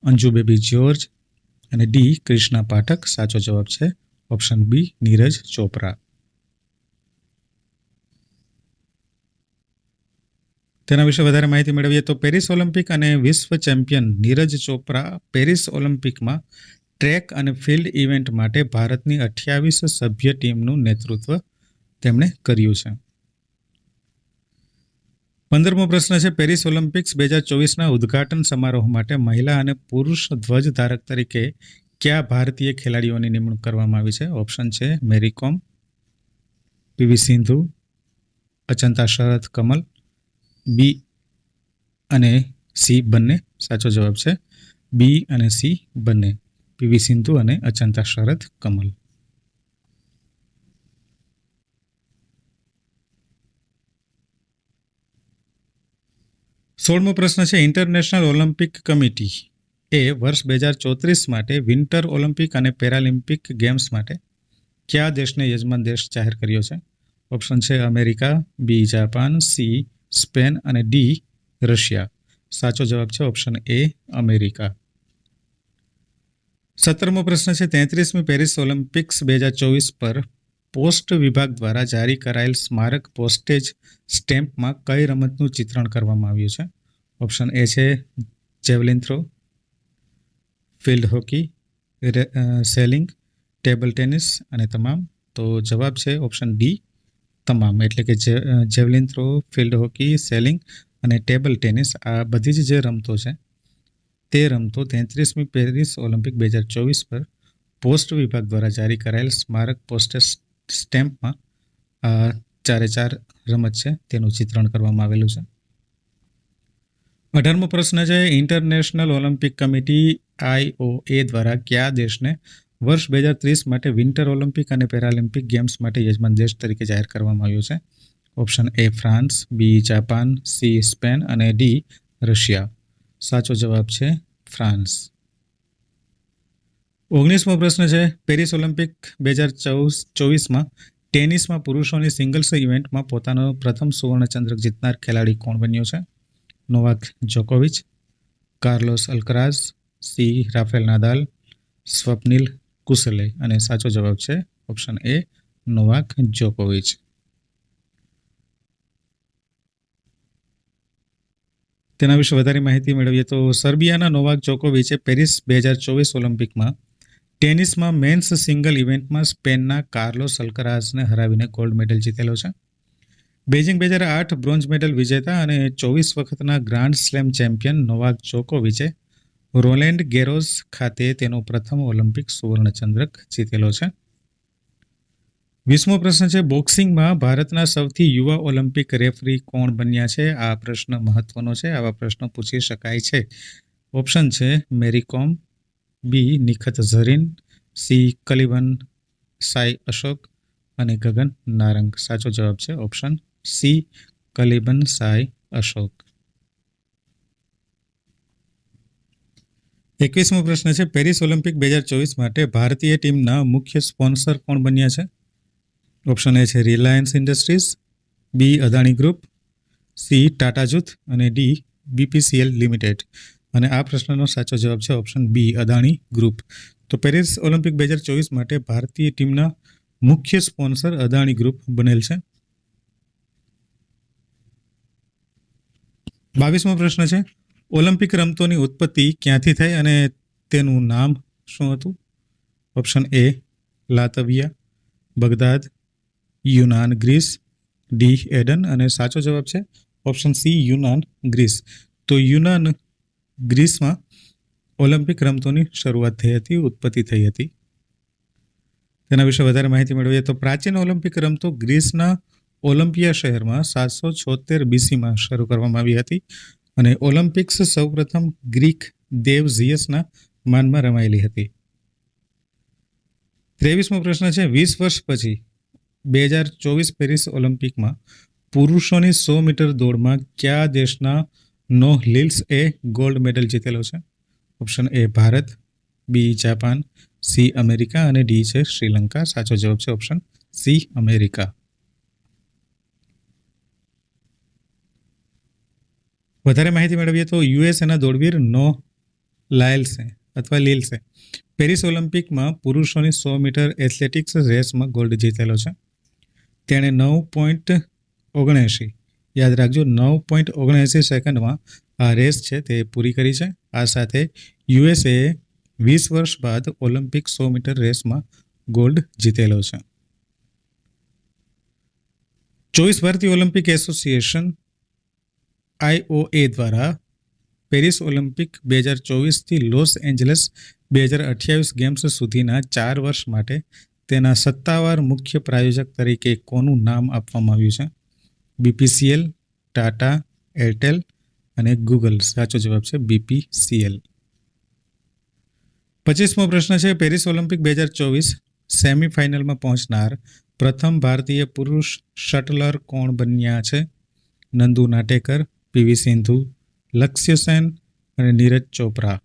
Anju baby George અને ડી કૃષ્ણા પાઠક. સાચો જવાબ છે ઓપ્શન બી, નીરજ ચોપરા. તેના વિશે વધારે માહિતી મેળવીએ તો પેરિસ ઓલિમ્પિક અને વિશ્વ ચેમ્પિયન નીરજ ચોપરા પેરિસ ઓલિમ્પિકમાં ટ્રેક અને ફિલ્ડ ઇવેન્ટ માટે ભારતની 28 સભ્ય ટીમનું નેતૃત્વ તેમણે કર્યું છે. 15મો પ્રશ્ન છે પેરિસ ઓલિમ્પિક્સ 2024ના ઉદ્ઘાટન સમારોહ માટે મહિલા અને પુરુષ ધ્વજ ધારક તરીકે કયા ભારતીય ખેલાડીઓની નિમણૂક કરવામાં આવી છે? ઓપ્શન છે મેરી કોમ, પીવી સિંધુ, અચંતા શરત કમલ, બી અને સી બંને. સાચો જવાબ છે બી અને સી બંને, પીવી સિંધુ અને અચંતા શરત કમલ. 16મો પ્રશ્ન છે ઇન્ટરનેશનલ ઓલિમ્પિક કમિટી એ વર્ષ 2034 માટે વિન્ટર ઓલિમ્પિક અને પેરાલિમ્પિક ગેમ્સ માટે કયા દેશને યજમાન દેશ જાહેર કર્યો છે? ઓપ્શન છે America, B Japan, C Spain અને ડી રશિયા. સાચો જવાબ છે ઓપ્શન એ અમેરિકા. 17મો પ્રશ્ન છે 33મી પેરિસ ઓલિમ્પિક્સ 2024 પર પોસ્ટ વિભાગ દ્વારા જારી કરાયેલ સ્મારક પોસ્ટેજ સ્ટેમ્પમાં કઈ રમતનું ચિત્રણ કરવામાં આવ્યું છે? ઓપ્શન એ છે javelin throw, field hockey, selling, table tennis અને તમામ. તો જવાબ છે ઓપ્શન ડી તમામ, એટલે કે javelin throw, field hockey, selling અને ટેબલ ટેનિસ આ બધી જ જે રમતો છે તે રમતો 33મી પેરિસ ઓલિમ્પિક 2024 પર પોસ્ટ વિભાગ દ્વારા જારી કરાયેલ સ્મારક પોસ્ટેજ સ્ટેમ્પમાં ચારે ચાર રમત છે તેનું ચિત્રણ કરવામાં આવેલું છે. 18મો પ્રશ્ન છે ઇન્ટરનેશનલ ઓલિમ્પિક કમિટી IOA દ્વારા કયા દેશને વર્ષ 2030 માટે વિન્ટર ઓલિમ્પિક અને પેરાલિમ્પિક ગેમ્સ માટે યજમાન દેશ તરીકે જાહેર કરવામાં આવ્યો છે? Option A France, B Japan, C Spain અને ડી રશિયા. સાચો જવાબ છે ફ્રાન્સ. 19મો પ્રશ્ન છે પેરિસ ઓલિમ્પિક 2024માં ટેનિસમાં પુરુષોની સિંગલ્સ ઇવેન્ટમાં પોતાનો પ્રથમ સુવર્ણચંદ્રક જીતનાર ખેલાડી કોણ બન્યો છે? નોવાક જોકોવિચ, Carlos Alcaraz, C Rafael Nadal, Swapnil Kusale અને સાચો જવાબ છે ઓપ્શન એ નોવાક જોકોવિચ. તેના વિશે વધારે માહિતી મેળવીએ તો સર્બિયાના નોવાક જોકોવિચે પેરિસ 2024 ઓલિમ્પિકમાં ટેનિસમાં મેન્સ સિંગલ ઇવેન્ટમાં સ્પેનના કાર્લોસ અલ્કરાઝને હરાવીને ગોલ્ડ મેડલ જીતેલો છે. બેઇજિંગ 2008 બ્રોન્ઝ મેડલ વિજેતા અને 24 વખતના ગ્રાન્ડ સ્લેમ ચેમ્પિયન નોવાક જોકોવિચે રોલેન્ડ ગેરોસ ખાતે તેનો પ્રથમ ઓલિમ્પિક સુવર્ણચંદ્રક જીતેલો છે. 20મો પ્રશ્ન છે બોક્સિંગમાં ભારતના સૌથી યુવા ઓલિમ્પિક રેફરી કોણ બન્યા છે? આ પ્રશ્ન મહત્વનો છે, આવા પ્રશ્નો પૂછી શકાય છે. ઓપ્શન છે મેરી કોમ, બી નિખત ઝરીન, સી કલિવન સાઈ અશોક અને ગગન નારંગ. સાચો જવાબ છે ઓપ્શન સી કલિબન સાઈ અશોક. 21મો પ્રશ્ન છે પેરિસ ઓલિમ્પિક 2024 માટે ભારતીય ટીમના મુખ્ય સ્પોન્સર કોણ બન્યા છે? ઓપ્શન એ છે રિલાયન્સ ઇન્ડસ્ટ્રીઝ, બી અદાણી ગ્રુપ, સી ટાટા જૂથ અને ડી BPCL લિમિટેડ. અને આ પ્રશ્નનો સાચો જવાબ છે ઓપ્શન બી અદાણી ગ્રુપ. તો પેરિસ ઓલિમ્પિક 2024 માટે ભારતીય ટીમના મુખ્ય સ્પોન્સર અદાણી ગ્રુપ બનેલ છે. 22મો પ્રશ્ન છે ઓલિમ્પિક રમતોની ઉત્પત્તિ ક્યાંથી થઈ અને તેનું નામ શું હતું? ઓપ્શન એ લાતવિયા, બગદાદ, યુનાન ગ્રીસ, ડી એડન અને સાચો જવાબ છે ઓપ્શન સી યુનાન ગ્રીસ. તો યુનાન ગ્રીસમાં ઓલિમ્પિક રમતોની શરૂઆત થઈ હતી, ઉત્પત્તિ થઈ હતી. તેના વિશે વધારે માહિતી મેળવીએ તો પ્રાચીન ઓલિમ્પિક રમતો ગ્રીસના ઓલિમ્પિયા શહેરમાં 776 BCમાં શરૂ કરવામાં આવી હતી અને ઓલિમ્પિક્સ સૌપ્રથમ ગ્રીક દેવ ઝિયસના માનમાં રમાયેલી હતી. 23મો પ્રશ્ન છે 20 વર્ષ પછી 2024 પેરિસ ઓલિમ્પિકમાં પુરુષોની 100 મીટર દોડમાં કયા દેશના નોહ લિલ્સ એ ગોલ્ડ મેડલ જીતેલો છે? Option A Bharat, B Japan, C America અને ડી છે શ્રીલંકા. સાચો જવાબ છે ઓપ્શન સી અમેરિકા. વધારે માહિતી મેળવીએ તો યુએસએના દોડવીર નોહ લાયલ્સે અથવા લિલ્સે પેરિસ ઓલિમ્પિકમાં પુરુષોની 100 મીટર એથ્લેટિક્સ રેસમાં ગોલ્ડ જીતેલો છે. તેણે 9.79 યાદ રાખજો 9.79 સેકન્ડમાં આ રેસ છે તે પૂરી કરી છે. આ સાથે યુએસએ 20 વર્ષ બાદ ઓલિમ્પિક 100 મીટર રેસમાં ગોલ્ડ જીતેલો છે. 24 ભારતીય ઓલિમ્પિક એસોસિએશન IOA દ્વારા પેરિસ ઓલિમ્પિક 2024થી લોસ એન્જલસ 2028 ગેમ્સ સુધીના 4 વર્ષ માટે તેના સત્તાવાર મુખ્ય પ્રાયોજક તરીકે કોનું નામ આપવામાં આવ્યું છે? BPCL, ટાટા, એરટેલ અને ગૂગલ. સાચો જવાબ છે BPCL. 25મો પ્રશ્ન છે, પેરિસ ઓલિમ્પિક 2024 સેમીફાઇનલમાં પહોંચનાર પ્રથમ ભારતીય પુરુષ શટલર કોણ બન્યા છે? નંદુ નાટેકર, PV સિંધુ, લક્ષ્ય સેન અને નીરજ ચોપરા.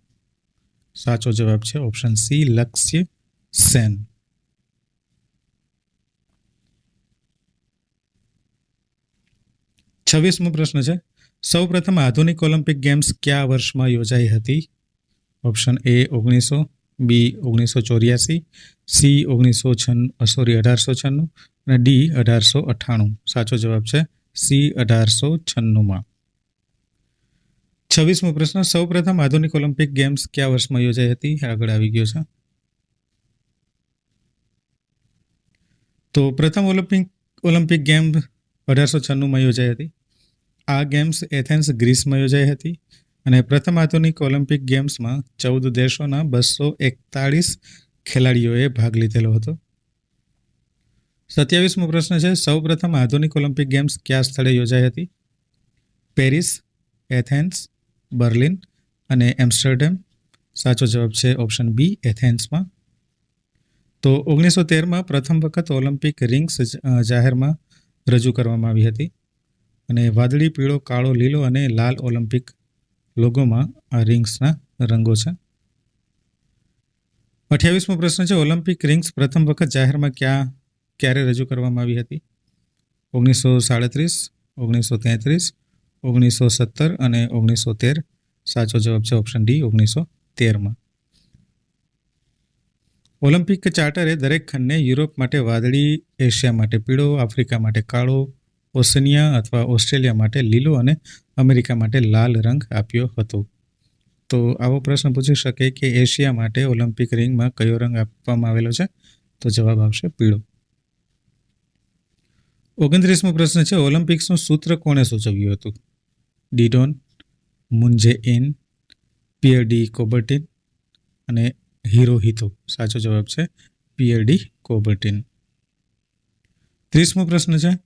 સાચો જવાબ છે ઓપ્શન સી, લક્ષ્ય સેન. 26મો પ્રશ્ન છે, સૌ પ્રથમ આધુનિક ઓલિમ્પિક ગેમ્સ કયા વર્ષમાં યોજાઈ હતી? ઓપ્શન A 1900, B 1984, C 1896 અને D 1898. સાચો જવાબ છે C 1896માં. 26મો પ્રશ્ન, સૌ પ્રથમ આધુનિક ઓલિમ્પિક ગેમ્સ કયા વર્ષમાં યોજાઈ હતી? આગળ આવી ગયો છે. તો પ્રથમ ઓલિમ્પિક ગેમ 1896માં યોજાઈ હતી. આ ગેમ્સ એથેન્સ ગ્રીસમાં યોજાઈ હતી અને પ્રથમ આધુનિક ઓલિમ્પિક ગેમ્સમાં 14 દેશોના 241 ખેલાડીઓએ ભાગ લીધેલો હતો. 27મો પ્રશ્ન છે, સૌ પ્રથમ આધુનિક ઓલિમ્પિક ગેમ્સ કયા સ્થળે યોજાઈ હતી? પેરિસ, એથેન્સ, બર્લિન અને એમ્સ્ટરડેમ. સાચો જવાબ છે ઓપ્શન બી, એથેન્સમાં. તો 1913માં પ્રથમ વખત ઓલિમ્પિક રિંગ્સ જાહેરમાં રજૂ કરવામાં આવી હતી અને વાદળી, પીળો, કાળો, લીલો અને લાલ ઓલિમ્પિક લોગોમાં આ રિંગ્સના રંગો છે. 28મો પ્રશ્ન છે, ઓલિમ્પિક રિંગ્સ પ્રથમ વખત જાહેરમાં ક્યારે રજૂ કરવામાં આવી હતી? 1937, 1933, 1917 અને 1913. સાચો જવાબ છે ઓપ્શન ડી, 1913માં. ઓલિમ્પિક ચાર્ટરે દરેક ખંડને યુરોપ માટે વાદળી, એશિયા માટે પીળો, આફ્રિકા માટે કાળો, ઓસેનિયા અથવા ઓસ્ટ્રેલિયા માટે લીલો અને અમેરિકા માટે લાલ રંગ આપ્યો હતો. તો આવો પ્રશ્ન પૂછી શકે કે એશિયા માટે ઓલિમ્પિક રિંગમાં કયો રંગ આપવામાં આવેલો છે? તો જવાબ આવશે પીળો. 29મો પ્રશ્ન છે, ઓલિમ્પિક્સનું સૂત્ર કોણે સૂચવ્યું હતું? ડીડોન, મૂન જે-ઇન, પિયર ડી કોબર્ટિન અને હિરોહિતો. સાચો જવાબ છે પિયર ડી કોબર્ટિન. 30મો પ્રશ્ન છે,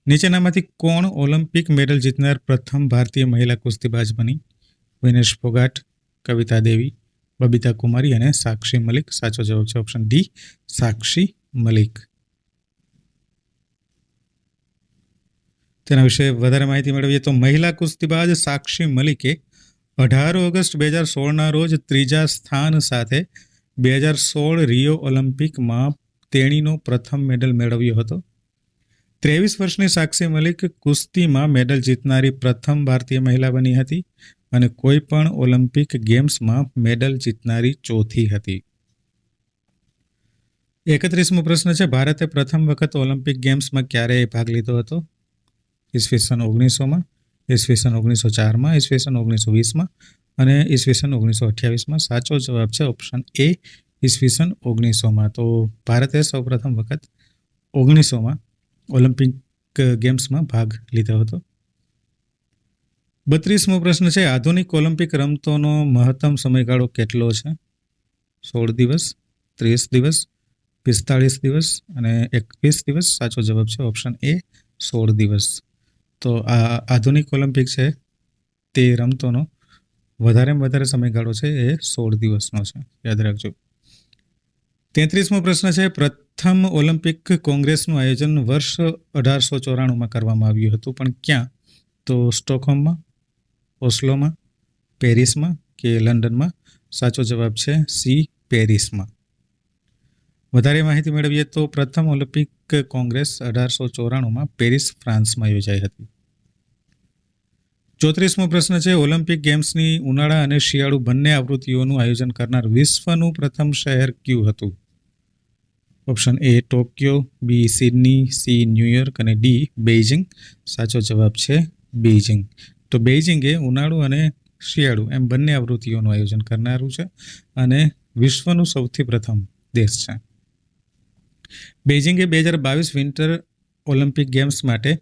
નીચેનામાંથી કોણ ઓલિમ્પિક મેડલ જીતનાર પ્રથમ ભારતીય મહિલા કુસ્તીબાજ બની? વિનેશ ફોગાટ, કવિતા દેવી, બબીતા કુમારી અને સાક્ષી મલિક. સાચો જવાબ છે ઓપ્શન ડી, સાક્ષી મલિક. તેના વિશે વધારે માહિતી મેળવીએ તો મહિલા કુસ્તીબાજ સાક્ષી મલિકે 18 ઓગસ્ટ 2016ના રોજ ત્રીજા સ્થાન સાથે 2016 રિયો ઓલિમ્પિકમાં તેણીનો પ્રથમ મેડલ મેળવ્યો હતો. 23 વર્ષની સાક્ષી મલિક કુસ્તીમાં મેડલ જીતનારી પ્રથમ ભારતીય મહિલા બની હતી અને કોઈ પણ ઓલિમ્પિક ગેમ્સમાં મેડલ જીતનારી ચોથી હતી. 31મો પ્રશ્ન છે, ભારતે પ્રથમ વખત ઓલિમ્પિક ગેમ્સમાં ક્યારે ભાગ લીધો હતો? ઈસવીસન 1900માં, ઈસવીસન 1904માં, ઈસવીસન 1920માં અને ઈસવીસન 1928માં. સાચો જવાબ છે ઓપ્શન એ, ઈસવીસન 1900માં. તો ભારતે સૌ પ્રથમ વખત 1900માં ઓલિમ્પિક ગેમ્સમાં ભાગ લીધો હતો. 32મો પ્રશ્ન છે, આધુનિક ઓલિમ્પિક રમતોનો મહત્તમ સમયગાળો કેટલો છે? 16 દિવસ, 30 દિવસ, 45 દિવસ અને 21 દિવસ. સાચો જવાબ છે ઓપ્શન એ, 16 દિવસ. તો આ આધુનિક ઓલિમ્પિક છે તે રમતોનો વધારેમાં વધારે સમયગાળો છે એ 16 દિવસનો છે, યાદ રાખજો. 33મો પ્રશ્ન છે, પ્રથમ ઓલિમ્પિક કોંગ્રેસનું આયોજન વર્ષ 1894માં કરવામાં આવ્યું હતું, પણ ક્યાં? તો સ્ટોકહોમમાં, ઓસ્લોમાં, પેરિસમાં કે લંડનમાં. સાચો જવાબ છે સી, પેરિસમાં. વધારે માહિતી મેળવીએ તો પ્રથમ ઓલિમ્પિક કોંગ્રેસ 1894માં પેરિસ, ફ્રાન્સમાં યોજાઈ હતી. 34મો પ્રશ્ન છે, ઓલિમ્પિક ગેમ્સની ઉનાળા અને શિયાળુ બંને આવૃત્તિઓનું આયોજન કરનાર વિશ્વનું પ્રથમ શહેર કયું હતું? Option A Tokyo, B Sydney, C New York અને ડી બેઇજિંગ. સાચો જવાબ છે બેઇજિંગ. તો બેઇજિંગ એ ઉનાળુ અને શિયાળુ એમ બંને આવૃત્તિઓનું આયોજન કરનારું છે અને વિશ્વનું સૌથી પ્રથમ દેશ છે. બેઇજિંગે 2022 વિન્ટર ઓલિમ્પિક ગેમ્સ માટે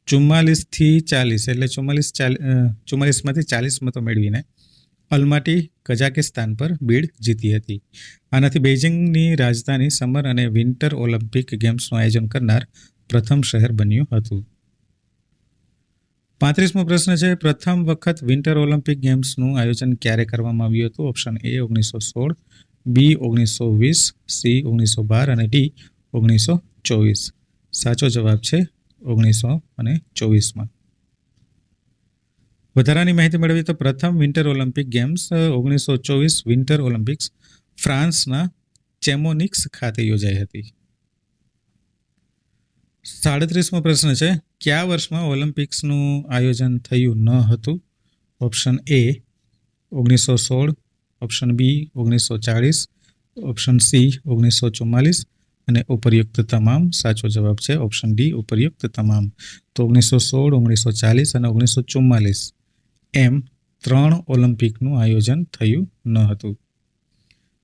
44થી 40 એટલે 44માંથી 40 મતો મેળવીને અલ્માટી કઝાકિસ્તાન પર બીડ જીતી હતી. આનાથી બેઇજિંગની રાજધાની સમર અને વિન્ટર ઓલિમ્પિક ગેમ્સનું આયોજન કરનાર પ્રથમ શહેર બન્યું હતું. 35મો પ્રશ્ન છે, પ્રથમ વખત વિન્ટર ઓલિમ્પિક ગેમ્સનું આયોજન ક્યારે કરવામાં આવ્યું હતું? ઓપ્શન એ 1916, બી 1920, સી 1912 અને ડી 1924. સાચો જવાબ છે 1924માં. વધારાની માહિતી મેળવી તો પ્રથમ winter Olympic games 1924 winter Olympics ફ્રાન્સના ચેમોનિક્સ ખાતે યોજાઈ હતી. 37મો પ્રશ્ન છે, કયા વર્ષમાં ઓલિમ્પિક્સનું આયોજન થયું ન હતું? Option A 1916, option B 1940, option C 1944 અને ઉપરયુક્ત તમામ. સાચો જવાબ છે ઓપ્શન ડી ઉપરયુક્ત તમામ. તો 1916, 1940 અને 1944 એમ 3 ઓલિમ્પિકનું આયોજન થયું ન હતું.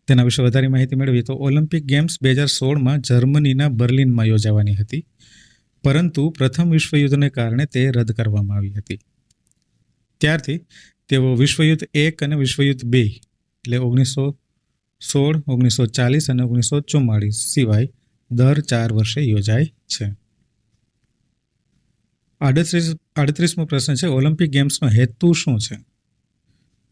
તેના વિશે વધારે માહિતી મેળવીએ તો ઓલિમ્પિક ગેમ્સ 2016માં જર્મનીના બર્લિનમાં યોજાવાની હતી, પરંતુ પ્રથમ વિશ્વયુદ્ધને કારણે તે રદ કરવામાં આવી હતી. ત્યારથી તેઓ વિશ્વયુદ્ધ 1 અને વિશ્વયુદ્ધ 2 એટલે 1916, 1940 અને 1944 સિવાય દર 4 વર્ષે યોજાય છે. 38મો પ્રશ્ન છે, ઓલિમ્પિક ગેમ્સનો હેતુ શું છે?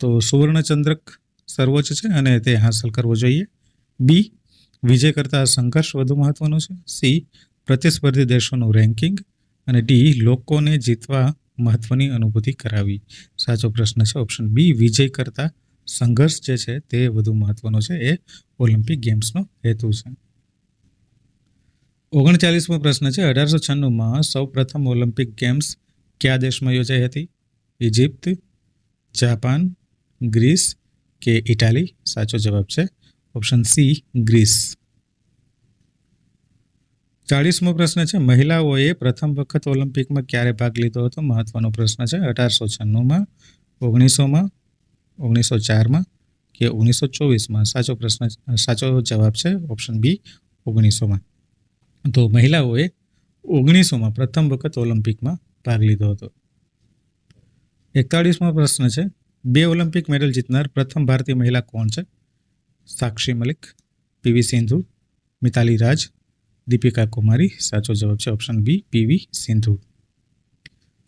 તો સુવર્ણચંદ્રક સર્વોચ્ચ છે અને તે હાંસલ કરવો જોઈએ. બી વિજય કરતાં સંઘર્ષ વધુ મહત્વનો છે. સી પ્રતિસ્પર્ધી દેશોનું રેન્કિંગ અને ડી લોકોને જીતવા મહત્વની અનુભૂતિ કરાવી. સાચો પ્રશ્ન છે ઓપ્શન બી વિજય કરતાં સંઘર્ષ જે છે તે વધુ મહત્વનો છે. એ ઓલિમ્પિક ગેમ્સનો હેતુ છે. 39મો પ્રશ્ન છે, 1896માં સૌ પ્રથમ ઓલિમ્પિક ગેમ્સ કયા દેશમાં યોજાઈ હતી? ઇજિપ્ત, જાપાન, ગ્રીસ કે ઇટાલી? સાચો જવાબ છે ઓપ્શન સી ગ્રીસ. 40મો પ્રશ્ન છે, મહિલાઓએ પ્રથમ વખત ઓલિમ્પિકમાં ક્યારે ભાગ લીધો હતો? મહત્વનો પ્રશ્ન છે. 1896માં, 1900માં, 1904માં કે 1924માં? સાચો જવાબ છે ઓપ્શન બી 1900માં. તો મહિલાઓએ 1900માં પ્રથમ વખત ઓલિમ્પિકમાં ભાગ લીધો હતો. 41મો પ્રશ્ન છે, 2 ઓલિમ્પિક મેડલ જીતનાર પ્રથમ ભારતીય મહિલા કોણ છે? સાક્ષી મલિક, પીવી સિંધુ, મિતાલી રાજ, દીપિકા કુમારી? સાચો જવાબ છે ઓપ્શન બી પીવી સિંધુ.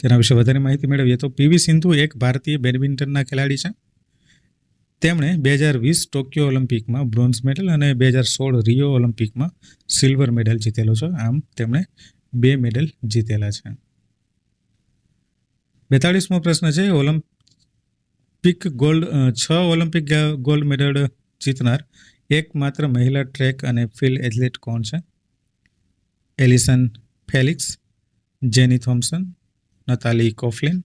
તેના વિશે વધારે માહિતી મેળવીએ તો પીવી સિંધુ એક ભારતીય બેડમિન્ટનના ખેલાડી છે. તેમણે 2020 ટોક્યો ઓલિમ્પિકમાં બ્રોન્ઝ મેડલ અને 2016 રિયો ઓલિમ્પિકમાં સિલ્વર મેડલ જીતેલો છે. આમ તેમણે 2 મેડલ જીતેલા છે. 42મો પ્રશ્ન છે, 6 ઓલિમ્પિક ગોલ્ડ મેડલ જીતનાર એકમાત્ર મહિલા ટ્રેક અને ફિલ્ડ એથ્લેટ કોણ છે? એલિસન ફેલિક્સ, જેની થોમ્સન, નતાલી કોફલિન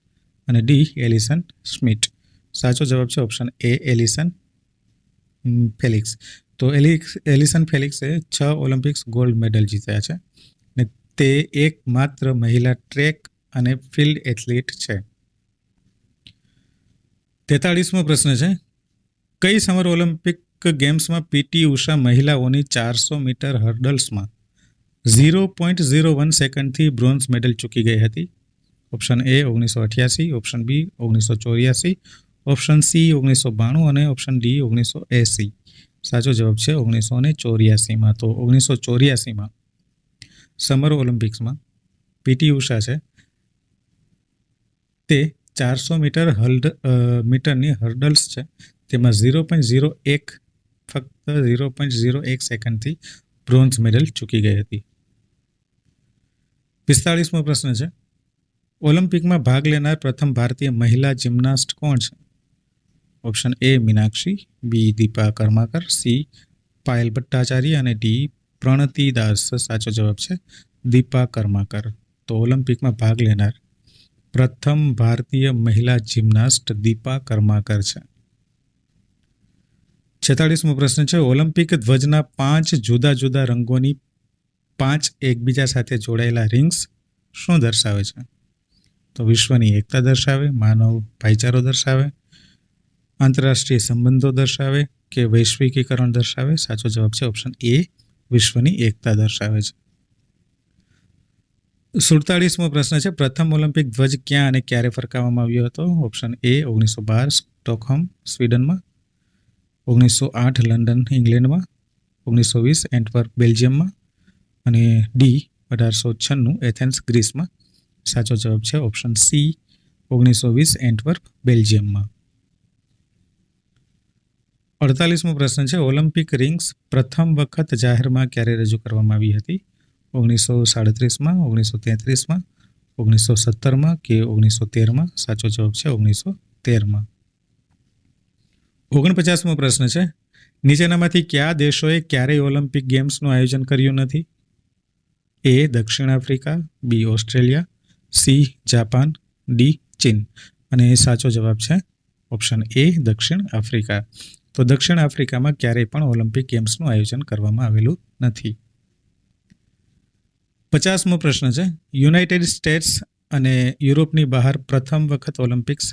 અને ડી એલિસન સ્મિથ? સાચો જવાબ છે ઓપ્શન એ એલિસન ફેલિક્સ. તો એલિસન ફેલિક્સે 6 ઓલિમ્પિક્સ ગોલ્ડ મેડલ જીત્યા છે અને તે એકમાત્ર મહિલા ટ્રેક અને ફિલ્ડ એથ્લીટ છે. 43મો પ્રશ્ન છે, કઈ સમર ઓલિમ્પિક ગેમ્સમાં પીટી ઉષા મહિલાઓની 400 મીટર હર્ડલ્સમાં 0.01 સેકન્ડથી બ્રોન્ઝ મેડલ ચૂકી ગઈ હતી? Option A 1988, option B 1984, option C 1992 અને ઓપ્શન ડી 1980. સાચો જવાબ છે 1984માં. તો 1984માં સમર ઓલિમ્પિક્સમાં પીટી ઉષા છે તે 400 મીટરની હર્ડલ્સ છે તેમાં 0.01 ફક્ત 0.01 સેકન્ડથી બ્રોન્ઝ મેડલ ચૂકી ગઈ હતી. 45મો પ્રશ્ન છે, ઓલિમ્પિકમાં ભાગ લેનાર પ્રથમ ભારતીય મહિલા જિમ્નાસ્ટ કોણ છે? Option A Meenakshi, B Deepa Karmakar, C Payal Bhattacharya અને ડી પ્રણતિ દાસ? સાચો જવાબ છે દીપા કર્માકર. તો ઓલિમ્પિકમાં ભાગ લેનાર પ્રથમ ભારતીય મહિલા જિમ્નાસ્ટ દીપા કર્માકર છે. 46મો પ્રશ્ન છે, ઓલિમ્પિક ધ્વજના 5 જુદા જુદા રંગોની 5 એકબીજા સાથે જોડાયેલા રિંગ્સ શું દર્શાવે છે? તો વિશ્વની એકતા દર્શાવે, માનવ ભાઈચારો દર્શાવે, આંતરરાષ્ટ્રીય સંબંધો દર્શાવે કે વૈશ્વિકીકરણ દર્શાવે? સાચો જવાબ છે ઓપ્શન એ, વિશ્વની એકતા દર્શાવે છે. 47મો પ્રશ્ન છે, પ્રથમ ઓલિમ્પિક ધ્વજ ક્યાં અને ક્યારે ફરકાવવામાં આવ્યો હતો? Option A 1912 Stockholm સ્વીડનમાં, 1908 London ઇંગ્લેન્ડમાં, 1920 Antwerp બેલ્જિયમમાં અને ડી 1896 એથેન્સ ગ્રીસમાં. સાચો જવાબ છે ઓપ્શન સી 1920 એન્ટવર્પ બેલ્જિયમમાં. 48મો પ્રશ્ન છે, ઓલિમ્પિક રિંગ્સ પ્રથમ વખત જાહેરમાં ક્યારે રજૂ કરવામાં આવી હતી? 1937માં, 1933માં, 1917માં કે 1913માં? સાચો જવાબ છે 1913માં. 49મો પ્રશ્ન છે, નીચેનામાંથી કયા દેશોએ ક્યારેય ઓલિમ્પિક ગેમ્સનું આયોજન કર્યું નથી? એ દક્ષિણ આફ્રિકા, બી ઓસ્ટ્રેલિયા, સી જાપાન, ડી ચીન. અને સાચો જવાબ છે ઓપ્શન એ દક્ષિણ આફ્રિકા. તો દક્ષિણ આફ્રિકામાં ક્યારેય પણ ઓલિમ્પિક ગેમ્સનું આયોજન કરવામાં આવેલું નથી. 50મો પ્રશ્ન છે, યુનાઇટેડ સ્ટેટ્સ અને યુરોપની બહાર પ્રથમ વખત ઓલિમ્પિક્સ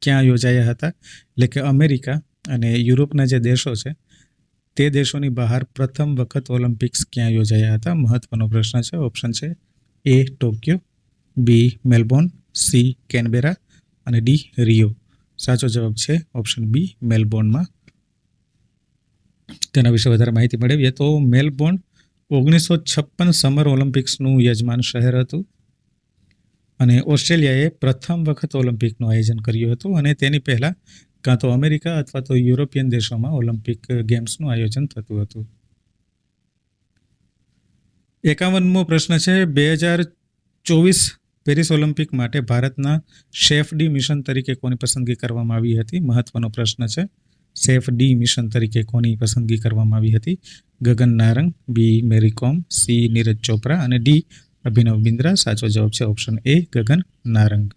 ક્યાં યોજાયા હતા? એટલે કે અમેરિકા અને યુરોપના જે દેશો છે તે દેશોની બહાર પ્રથમ વખત ઓલિમ્પિક્સ ક્યાં યોજાયા હતા? મહત્વનો પ્રશ્ન છે. ઓપ્શન છે એ ટોક્યો, બી મેલબોર્ન, સી કેનબેરા અને ડી રિયો. સાચો જવાબ છે ઓપ્શન બી મેલબોર્નમાં. તેના વિશે વધારે માહિતી મેળવીએ તો મેલબોર્ન 1956 સમર ઓલિમ્પિક્સનું યજમાન શહેર હતું અને ઓસ્ટ્રેલિયાએ પ્રથમ વખત ઓલિમ્પિકનું આયોજન કર્યું હતું અને તેની પહેલાં કાં તો અમેરિકા અથવા તો યુરોપિયન દેશોમાં ઓલિમ્પિક ગેમ્સનું આયોજન થતું હતું. 51મો પ્રશ્ન છે, 2024 પેરિસ ઓલિમ્પિક માટે ભારતના શેફ ડી મિશન તરીકે કોની પસંદગી કરવામાં આવી હતી? મહત્વનો પ્રશ્ન છે. શેફ ડી મિશન તરીકે કોની પસંદગી કરવામાં આવી હતી? ગગન નારંગ, બી મેરી કોમ, સી નીરજ ચોપરા અને ડી અભિનવ બિંદ્રા. સાચો જવાબ છે ઓપ્શન એ ગગન નારંગ.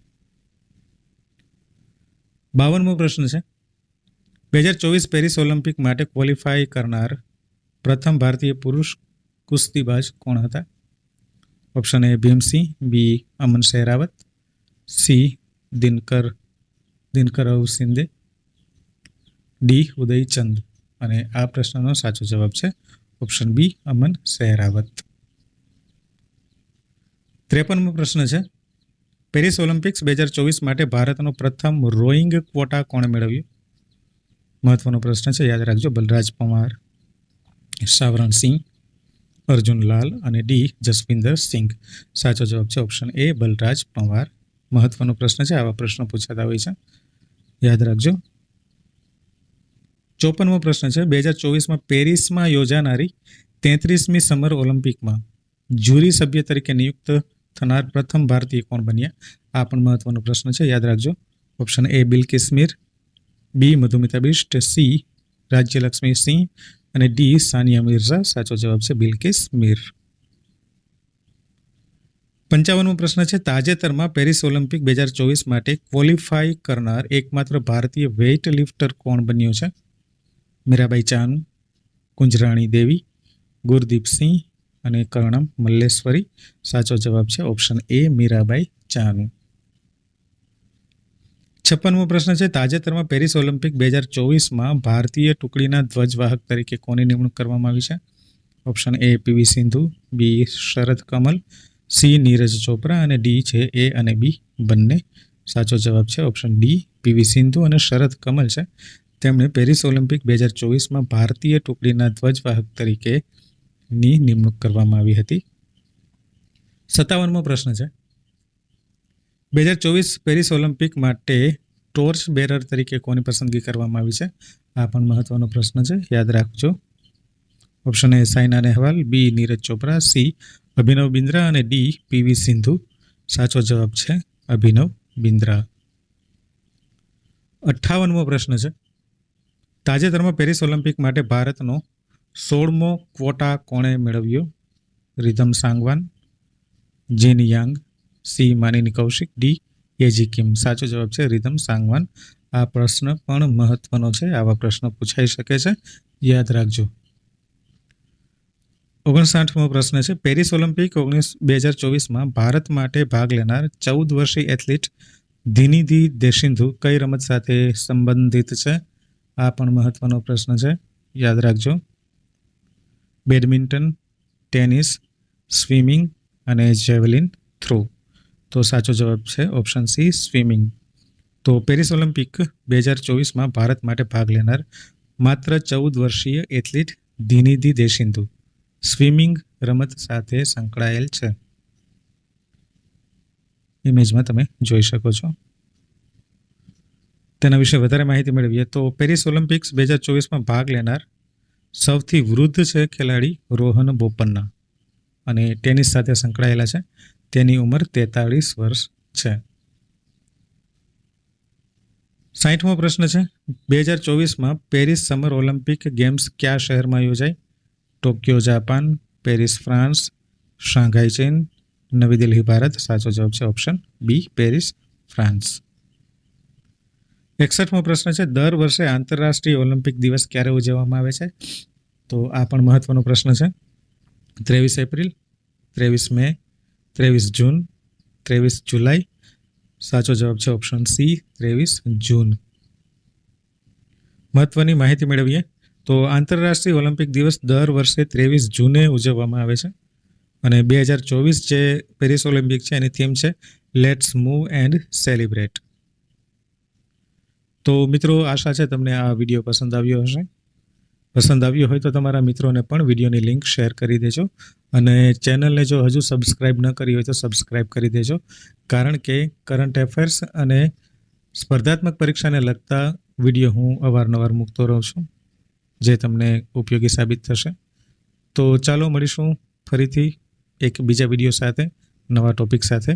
52મો પ્રશ્ન છે, 2024 પેરિસ ઓલિમ્પિક માટે ક્વોલિફાય કરનાર પ્રથમ ભારતીય પુરુષ કુસ્તીબાજ કોણ હતા? Option A Bhim Singh, B Aman Sehrawat, C Dinkarrao Shinde, D Udaychand. અને આ પ્રશ્નનો સાચો જવાબ છે ઓપ્શન બી અમન શેરાવત. 53મો પ્રશ્ન છે, પેરિસ ઓલિમ્પિક્સ 2024 માટે ભારતનો પ્રથમ રોઈંગ ક્વોટા કોણે મેળવ્યો? મહત્વનો પ્રશ્ન છે, યાદ રાખજો. બલરાજ પંવાર, સાવરણ સિંહ, અર્જુન લાલ અને ડી જસવિંદર સિંઘ. સાચો જવાબ છે ઓપ્શન એ બલરાજ પંવાર. મહત્વનો પ્રશ્ન છે, આવા પ્રશ્નો પૂછાતા હોય છે, યાદ રાખજો. 54મો પ્રશ્ન છે, 2024માં પેરિસમાં યોજાનારી 33મી સમર ઓલિમ્પિકમાં જ્યુરી સભ્ય તરીકે નિયુક્ત થનાર પ્રથમ ભારતીય કોણ બન્યા? આ પણ મહત્વનો પ્રશ્ન છે, યાદ રાખજો. Option A Bilkis Mir, B Madhumita Bisht, C Rajyalakshmi Singh અને ડી સાનિયા મિર્ઝા. સાચો જવાબ છે બિલ્કિસ મીર. 55મો પ્રશ્ન છે, તાજેતરમાં પેરિસ ઓલિમ્પિક 2024 માટે ક્વોલિફાય કરનાર એકમાત્ર ભારતીય વેઇટ લિફ્ટર કોણ બન્યો છે? મીરાબાઈ ચાનુ, કુંજરાણી દેવી, ગુરદીપ સિંહ અને કર્ણમ મલ્લેશ્વરી. સાચો જવાબ છે ઓપ્શન એ મીરાબાઈ ચાનુ. 56મો પ્રશ્ન છે, તાજેતરમાં પેરિસ ઓલિમ્પિક 2024માં ભારતીય ટુકડીના ધ્વજવાહક તરીકે કોની નિમણૂક કરવામાં આવી છે? Option A PV Sindhu, B Sharad Kamal, C Neeraj Chopra અને ડી છે એ અને બી બંને. સાચો જવાબ છે ઓપ્શન ડી પીવી સિંધુ અને શરદ કમલ છે. તેમણે પેરિસ ઓલિમ્પિક 2024માં ભારતીય ટુકડીના ધ્વજવાહક તરીકેની નિમણૂક કરવામાં આવી હતી. 57મો પ્રશ્ન છે, 2024 પેરિસ ઓલિમ્પિક માટે ટોર્ચ બેરર તરીકે કોની પસંદગી કરવામાં આવી છે? આ પણ મહત્વનો પ્રશ્ન છે, યાદ રાખજો. Option A Saina Nehwal, B Neeraj Chopra, C Abhinav Bindra અને ડી પીવી સિંધુ. સાચો જવાબ છે અભિનવ બિંદ્રા. 58મો પ્રશ્ન છે, તાજેતરમાં પેરિસ ઓલિમ્પિક માટે ભારતનો 16મો ક્વોટા કોણે મેળવ્યો? રિધમ સાંગવાન, જીન યાંગ, સી માનિની કૌશિક, ડી એજી કિમ. સાચો જવાબ છે રિધમ સાંગવાન. આ પ્રશ્ન પણ મહત્વનો છે, આવા પ્રશ્નો પૂછાઈ શકે છે, યાદ રાખજો. 59મો પ્રશ્ન છે પેરિસ ઓલિમ્પિક 2024માં ભારત માટે ભાગ લેનાર 14 વર્ષીય એથ્લીટ દિનિધી દેશિંધુ કઈ રમત સાથે સંબંધિત છે? આ પણ મહત્વનો પ્રશ્ન છે, યાદ રાખજો. બેડમિન્ટન, ટેનિસ, સ્વિમિંગ અને જેવલિન થ્રો. તો સાચો જવાબ છે ઓપ્શન સી, સ્વિમિંગ. તો પેરિસ ઓલિમ્પિક 2024માં ભારત માટે ભાગ લેનાર માત્ર 14 વર્ષીય એથ્લીટ દિનિધી દેશિંધુ સ્વિમિંગ રમત સાથે સંકળાયેલ છે. ઇમેજમાં તમે જોઈ શકો છો. તેના વિશે વધારે માહિતી મેળવીએ તો પેરિસ ઓલિમ્પિક્સ 2024માં ભાગ લેનાર સૌથી વૃદ્ધ છે ખેલાડી રોહન બોપન્ના અને ટેનિસ સાથે સંકળાયેલા છે. તેની ઉંમર 43 વર્ષ છે. 60મો પ્રશ્ન છે 2024માં પેરિસ સમર ઓલિમ્પિક ગેમ્સ કયા શહેરમાં યોજાય? Tokyo Japan, Paris France, Shanghai ચીન, નવી દિલ્હી ભારત. સાચો જવાબ છે ઓપ્શન બી, પેરિસ ફ્રાન્સ. 61મો પ્રશ્ન છે દર વર્ષે આંતરરાષ્ટ્રીય ઓલિમ્પિક દિવસ ક્યારે ઉજવવામાં આવે છે? તો આ પણ મહત્વનો પ્રશ્ન છે. 23 એપ્રિલ, 23 મે, 23 જૂન, 23 જુલાઈ. સાચો જવાબ છે ઓપ્શન સી, 23 જૂન. મહત્વની માહિતી મેળવીએ તો આંતરરાષ્ટ્રીય ઓલિમ્પિક દિવસ દર વર્ષે 23 જૂને ઉજવવામાં આવે છે અને 2024 જે પેરિસ ઓલિમ્પિક છે એની થીમ છે લેટ્સ મૂવ એન્ડ સેલિબ્રેટ. તો મિત્રો, આશા છે તમને આ વિડીયો પસંદ આવ્યો હશે. પસંદ આવ્યો હોય તો તમારા મિત્રોને પણ વિડીયોની લિંક શેર કરી દેજો અને ચેનલને જો હજુ સબસ્ક્રાઇબ ન કરી હોય તો સબસ્ક્રાઇબ કરી દેજો, કારણ કે કરંટ અફેર્સ અને સ્પર્ધાત્મક પરીક્ષાને લગતા વિડીયો હું અવારનવાર મૂકતો રહું છું, જે તમને ઉપયોગી સાબિત થશે. તો ચાલો મળીશું ફરીથી એક બીજા વિડીયો સાથે, નવા ટોપિક સાથે.